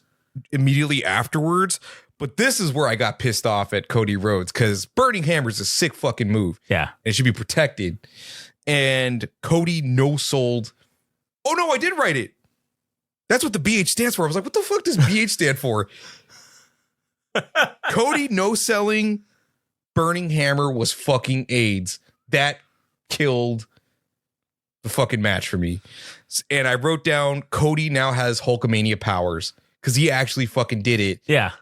immediately afterwards, but this is where I got pissed off at Cody Rhodes, because Burning Hammer is a sick fucking move. Yeah. It should be protected. And Cody no-sold. Oh, no, I did write it. That's what the BH stands for. I was like, what the fuck does BH stand for? Cody no-selling Burning Hammer was fucking AIDS. That killed the fucking match for me. And I wrote down Cody now has Hulkamania powers, because he actually fucking did it. Yeah.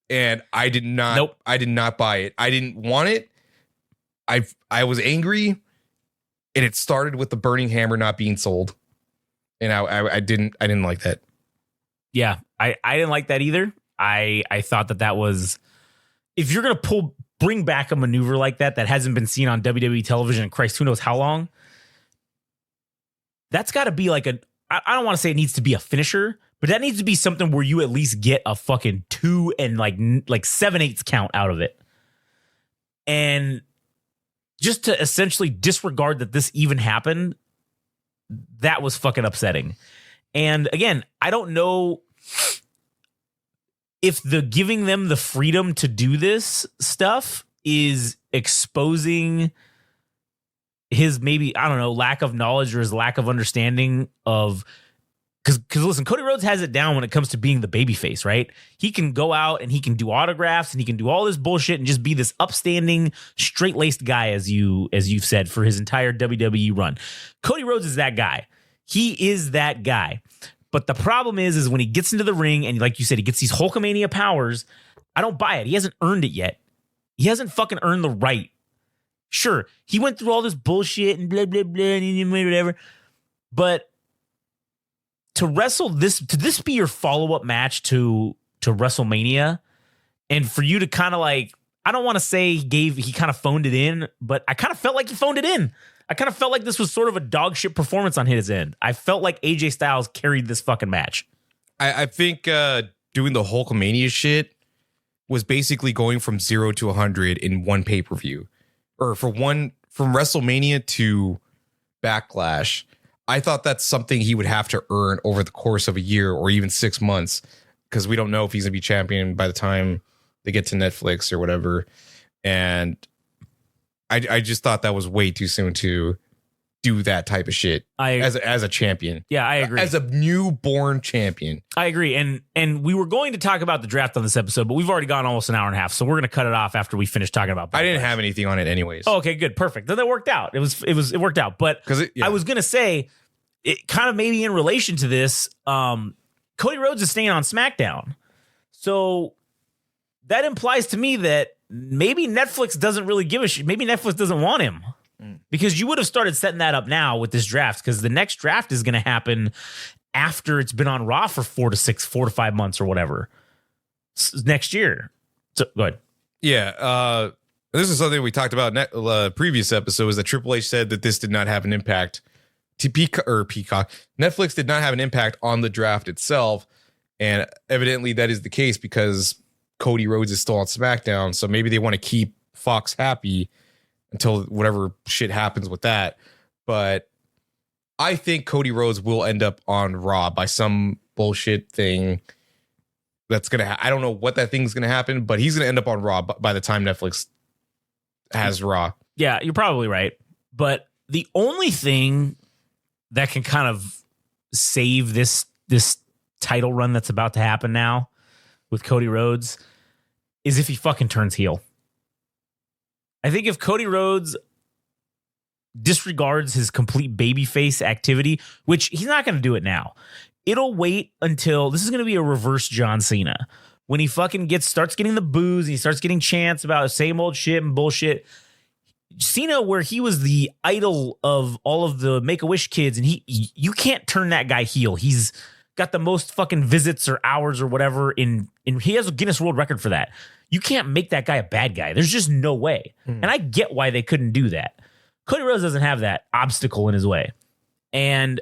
And I did not. Nope. I did not buy it. I didn't want it. I was angry, and it started with the Burning Hammer not being sold, and I didn't like that. Yeah, I didn't like that either. I thought that was, if you're gonna bring back a maneuver like that hasn't been seen on WWE television in Christ who knows how long, that's got to be like I don't want to say it needs to be a finisher, but that needs to be something where you at least get a fucking 2 and like 7/8 count out of it. And just to essentially disregard that this even happened, that was fucking upsetting. And again, I don't know if giving them the freedom to do this stuff is exposing his maybe, I don't know, lack of knowledge or his lack of understanding of, because listen, Cody Rhodes has it down when it comes to being the babyface, right? He can go out and he can do autographs and he can do all this bullshit and just be this upstanding, straight-laced guy, as you've said, for his entire WWE run. Cody Rhodes is that guy. He is that guy. But the problem is when he gets into the ring and, like you said, he gets these Hulkamania powers, I don't buy it. He hasn't earned it yet. He hasn't fucking earned the right. Sure, he went through all this bullshit and blah, blah, blah, and whatever. But to this be your follow-up match to WrestleMania, and for you to kind of like, I don't want to say he kind of phoned it in, but I kind of felt like he phoned it in. I kind of felt like this was sort of a dog shit performance on his end. I felt like AJ Styles carried this fucking match. I think doing the Hulkamania shit was basically going from 0 to 100 in one pay-per-view, or from WrestleMania to Backlash. I thought that's something he would have to earn over the course of a year or even 6 months, because we don't know if he's gonna be champion by the time they get to Netflix or whatever. And I just thought that was way too soon to do that type of shit as a champion. Yeah, I agree. As a newborn champion. I agree. And we were going to talk about the draft on this episode, but we've already gone almost an hour and a half. So we're going to cut it off after we finish talking about Backlash. I didn't have anything on it anyways. Oh, okay, good. Perfect. Then that worked out. It worked out. But I was going to say, it kind of maybe in relation to this, Cody Rhodes is staying on SmackDown. So that implies to me that maybe Netflix doesn't really give a shit. Maybe Netflix doesn't want him. Because you would have started setting that up now with this draft, because the next draft is going to happen after it's been on Raw for 4 to 5 months or whatever next year. So go ahead. Yeah. This is something we talked about in previous episode, is that Triple H said that this did not have an impact to Peacock. Netflix did not have an impact on the draft itself. And evidently that is the case, because Cody Rhodes is still on SmackDown. So maybe they want to keep Fox happy until whatever shit happens with that. But I think Cody Rhodes will end up on Raw by some bullshit thing that's going to I don't know what that thing's going to happen, but he's going to end up on Raw by the time Netflix has Raw. Yeah, you're probably right. But the only thing that can kind of save this title run that's about to happen now with Cody Rhodes is if he fucking turns heel. I think if Cody Rhodes disregards his complete babyface activity, which he's not going to do it now, it'll wait until this is going to be a reverse John Cena. When he fucking starts getting the boos and he starts getting chants about the same old shit and bullshit. Cena, where he was the idol of all of the Make-A-Wish kids, and you can't turn that guy heel. He's got the most fucking visits or hours or whatever in he has a Guinness World Record for that. You can't make that guy a bad guy. There's just no way. And I get why they couldn't do that. Cody Rhodes doesn't have that obstacle in his way. And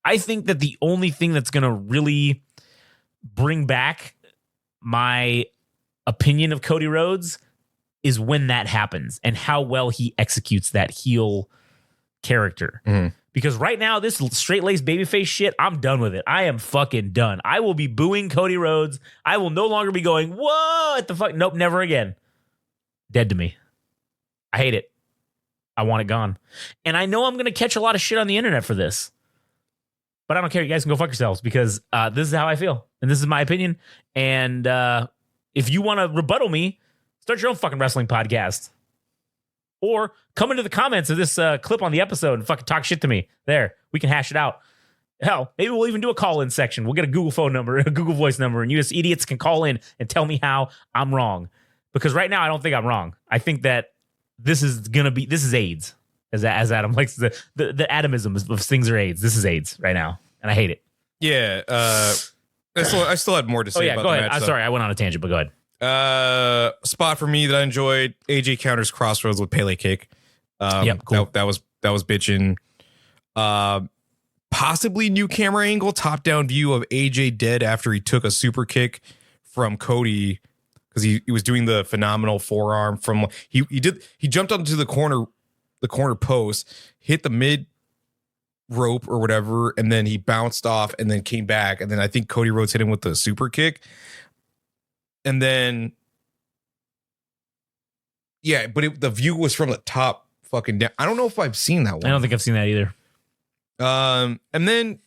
I think that the only thing that's going to really bring back my opinion of Cody Rhodes is when that happens and how well he executes that heel character. Because right now, this straight-laced babyface shit, I'm done with it. I am fucking done. I will be booing Cody Rhodes. I will no longer be going, what the fuck? Nope, never again. Dead to me. I hate it. I want it gone. And I know I'm going to catch a lot of shit on the internet for this. But I don't care. You guys can go fuck yourselves, because this is how I feel. And this is my opinion. And if you want to rebuttal me, start your own fucking wrestling podcast. Or come into the comments of this clip on the episode and fucking talk shit to me. There, we can hash it out. Hell, maybe we'll even do a call-in section. We'll get a Google phone number, a Google voice number, and you as idiots can call in and tell me how I'm wrong. Because right now, I don't think I'm wrong. I think that this is AIDS, as Adam likes the atomism of things are AIDS. This is AIDS right now, and I hate it. Yeah, I still had more to say. Oh yeah, about go the ahead. match, I'm sorry, I went on a tangent, but go ahead. Spot for me that I enjoyed: AJ counters Crossroads with Pele kick. Yep, cool. That was bitching. Possibly new camera angle, top down view of AJ dead after he took a super kick from Cody, because he was doing the phenomenal forearm from he jumped onto the corner post, hit the mid rope or whatever, and then he bounced off and then came back, and then I think Cody Rhodes hit him with the super kick. And then, yeah, but the view was from the top fucking down. I don't know if I've seen that one. I don't think I've seen that either. And then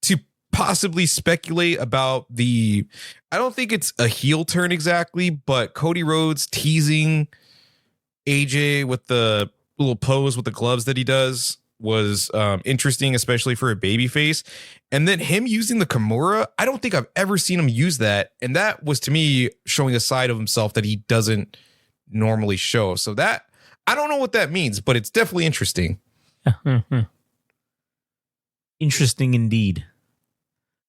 to possibly speculate about I don't think it's a heel turn exactly, but Cody Rhodes teasing AJ with the little pose with the gloves that he does was interesting, especially for a babyface. And then him using the Kimura, I don't think I've ever seen him use that. And that was, to me, showing a side of himself that he doesn't normally show. So that, I don't know what that means, but it's definitely interesting. Interesting indeed.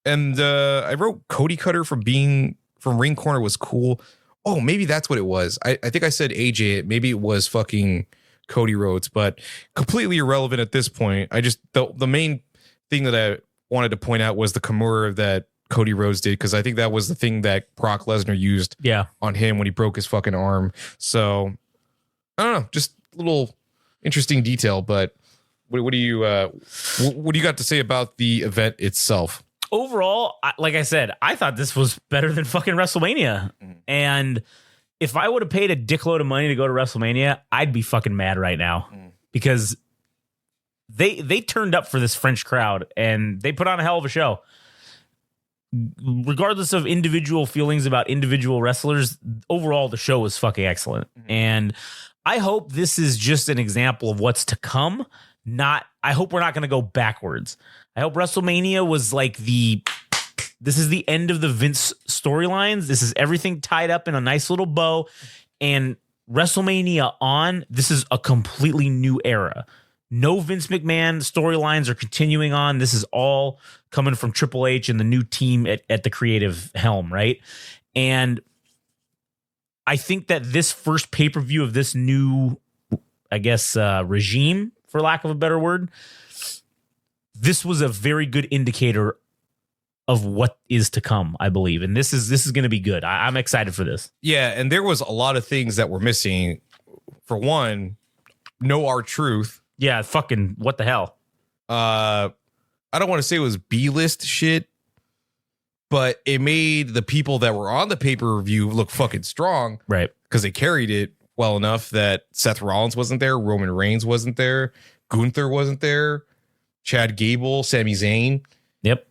And I wrote Cody Cutter from Ring Corner was cool. Oh, maybe that's what it was. I think I said AJ. Maybe it was fucking Cody Rhodes, but completely irrelevant at this point. I just the main thing that I wanted to point out was the Kimura that Cody Rhodes did, because I think that was the thing that Brock Lesnar used on him when he broke his fucking arm. So I don't know, just a little interesting detail. But what do you got to say about the event itself? Overall, like I said, I thought this was better than fucking WrestleMania. And if I would have paid a dickload of money to go to WrestleMania, I'd be fucking mad right now because they turned up for this French crowd and they put on a hell of a show. Regardless of individual feelings about individual wrestlers, overall the show was fucking excellent. And I hope this is just an example of what's to come. I hope we're not going to go backwards. I hope WrestleMania was like this is the end of the Vince storylines. This is everything tied up in a nice little bow. And WrestleMania on, this is a completely new era. No Vince McMahon storylines are continuing on. This is all coming from Triple H and the new team at the creative helm, right? And I think that this first pay-per-view of this new, I guess, regime, for lack of a better word, this was a very good indicator of what is to come, I believe. And this is going to be good. I'm excited for this. Yeah, and there was a lot of things that were missing. For one, no R-Truth. Yeah, fucking what the hell? I don't want to say it was B-list shit, but it made the people that were on the pay-per-view look fucking strong. Right. Because they carried it well enough that Seth Rollins wasn't there, Roman Reigns wasn't there, Gunther wasn't there, Chad Gable, Sami Zayn. Yep.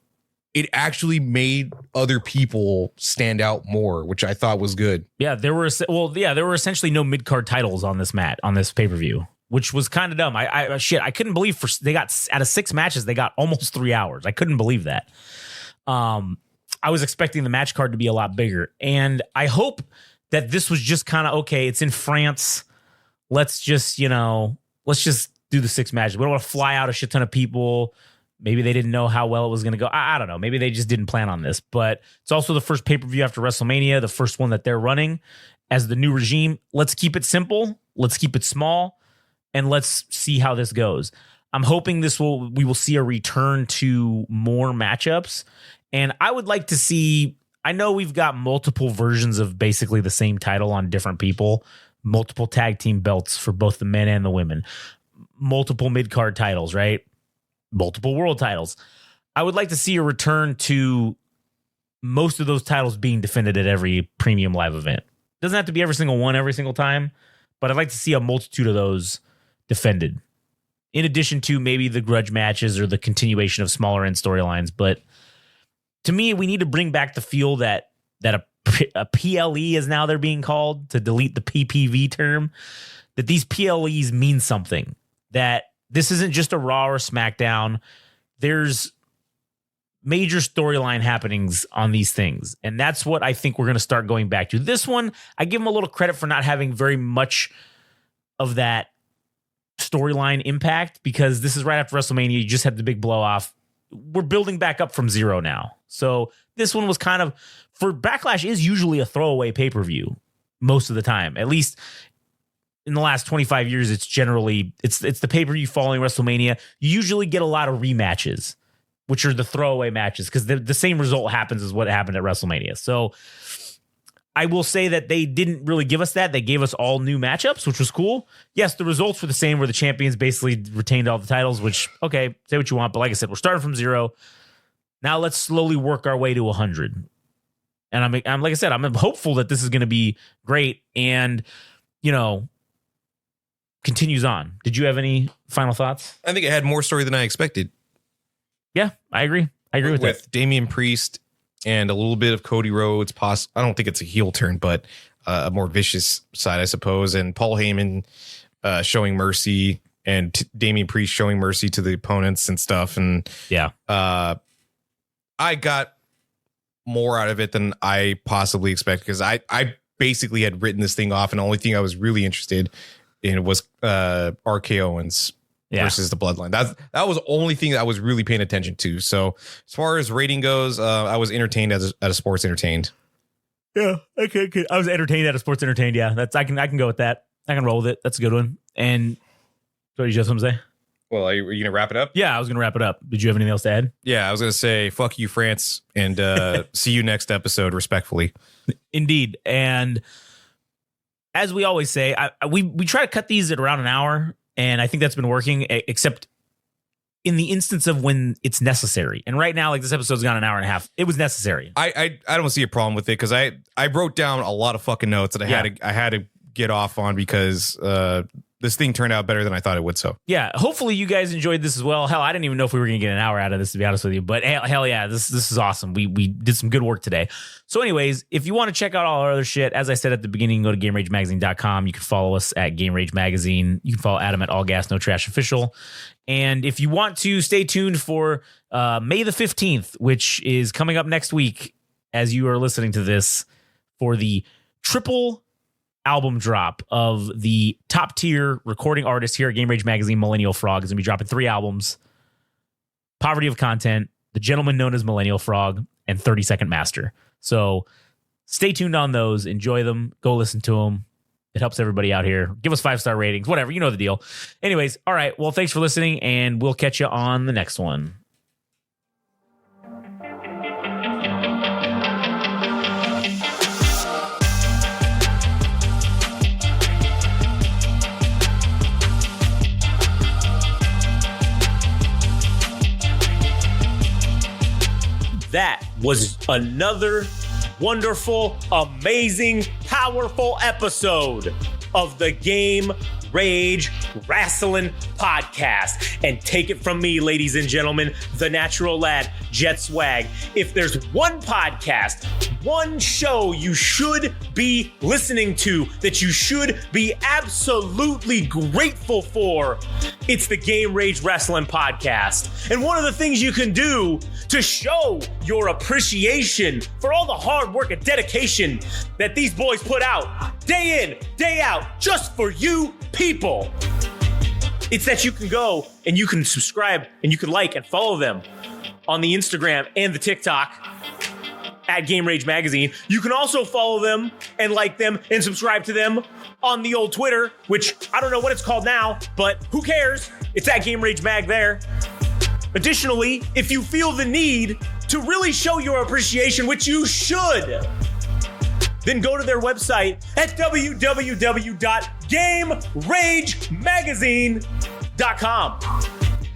It actually made other people stand out more, which I thought was good. Yeah, there were essentially no mid-card titles on this pay-per-view, which was kind of dumb. I couldn't believe they got out of 6 matches, they got almost 3 hours. I couldn't believe that. I was expecting the match card to be a lot bigger, and I hope that this was just kind of okay. It's in France. Let's just do the 6 matches. We don't want to fly out a shit ton of people. Maybe they didn't know how well it was going to go. I don't know. Maybe they just didn't plan on this. But it's also the first pay-per-view after WrestleMania, the first one that they're running as the new regime. Let's keep it simple. Let's keep it small. And let's see how this goes. I'm hoping we will see a return to more matchups. And I would like to see, I know we've got multiple versions of basically the same title on different people, multiple tag team belts for both the men and the women, multiple mid-card titles, right? Multiple world titles. I would like to see a return to most of those titles being defended at every premium live event. Doesn't have to be every single one every single time, but I'd like to see a multitude of those defended. In addition to maybe the grudge matches or the continuation of smaller end storylines. But to me, we need to bring back the feel that a PLE is now they're being called, to delete the PPV term, that these PLEs mean something, that this isn't just a Raw or SmackDown. There's major storyline happenings on these things. And that's what I think we're going to start going back to. This one, I give them a little credit for not having very much of that storyline impact, because this is right after WrestleMania. You just had the big blow off. We're building back up from zero now. So this one was kind of, for Backlash is usually a throwaway pay-per-view most of the time. At least in the last 25 years, it's generally, it's the pay-per-view following WrestleMania. You usually get a lot of rematches, which are the throwaway matches, because the same result happens as what happened at WrestleMania. So I will say that they didn't really give us that. They gave us all new matchups, which was cool. Yes, the results were the same, where the champions basically retained all the titles, which, okay, say what you want. But like I said, we're starting from zero. Now let's slowly work our way to 100. And I'm like I said, I'm hopeful that this is going to be great and, continues on. Did you have any final thoughts? I think it had more story than I expected. Yeah, I agree. I agree with that. Damian Priest and a little bit of Cody Rhodes. I don't think it's a heel turn, but a more vicious side, I suppose. And Paul Heyman showing mercy, and Damian Priest showing mercy to the opponents and stuff. And yeah, I got more out of it than I possibly expected, because I basically had written this thing off, and the only thing I was really interested in was RK Owens versus the Bloodline. That was the only thing that I was really paying attention to. So as far as rating goes, I was entertained at a sports entertained. Yeah, okay. I was entertained at a sports entertained. Yeah, I can go with that. I can roll with it. That's a good one. And what did you have something to say? Well, are you going to wrap it up? Yeah, I was going to wrap it up. Did you have anything else to add? Yeah, I was going to say, fuck you, France, and see you next episode, respectfully. Indeed. And as we always say, we try to cut these at around an hour, and I think that's been working, except in the instance of when it's necessary. And right now, like, this episode's gone an hour and a half. It was necessary. I don't see a problem with it because I wrote down a lot of fucking notes that I had to get off on because this thing turned out better than I thought it would. So yeah, hopefully you guys enjoyed this as well. Hell, I didn't even know if we were gonna get an hour out of this, to be honest with you. But hell yeah, this is awesome. We did some good work today. So anyways, if you want to check out all our other shit, as I said at the beginning, go to GameRageMagazine.com. You can follow us at Game Rage Magazine. You can follow Adam at All Gas No Trash Official. And if you want to, stay tuned for May the 15th, which is coming up next week as you are listening to this, for the triple album drop of the top tier recording artist here at Game Rage Magazine, Millennial Frog, is going to be dropping 3 albums: Poverty of Content, The Gentleman Known as Millennial Frog, and 30-Second Master. So stay tuned on those. Enjoy them. Go listen to them. It helps everybody out here. Give us 5-star ratings, whatever. You know the deal. Anyways, all right. Well, thanks for listening, and we'll catch you on the next one. That was another wonderful, amazing, powerful episode of the Game Rage Wrestling Podcast. And take it from me, ladies and gentlemen, the natural lad, Jet Swag. If there's one podcast, one show you should be listening to, that you should be absolutely grateful for, it's the Game Rage Wrestling Podcast. And one of the things you can do to show your appreciation for all the hard work and dedication that these boys put out day in, day out, just for you people, it's that you can go and you can subscribe and you can like and follow them on the Instagram and the TikTok at Game Rage Magazine. You can also follow them and like them and subscribe to them on the old Twitter, which I don't know what it's called now, but who cares? It's at Game Rage Mag there. Additionally, if you feel the need to really show your appreciation, which you should, then go to their website at www.GameRageMagazine.com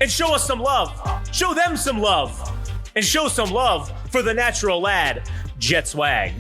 and show us some love. Show them some love. And show some love for the natural lad, Jet Swag.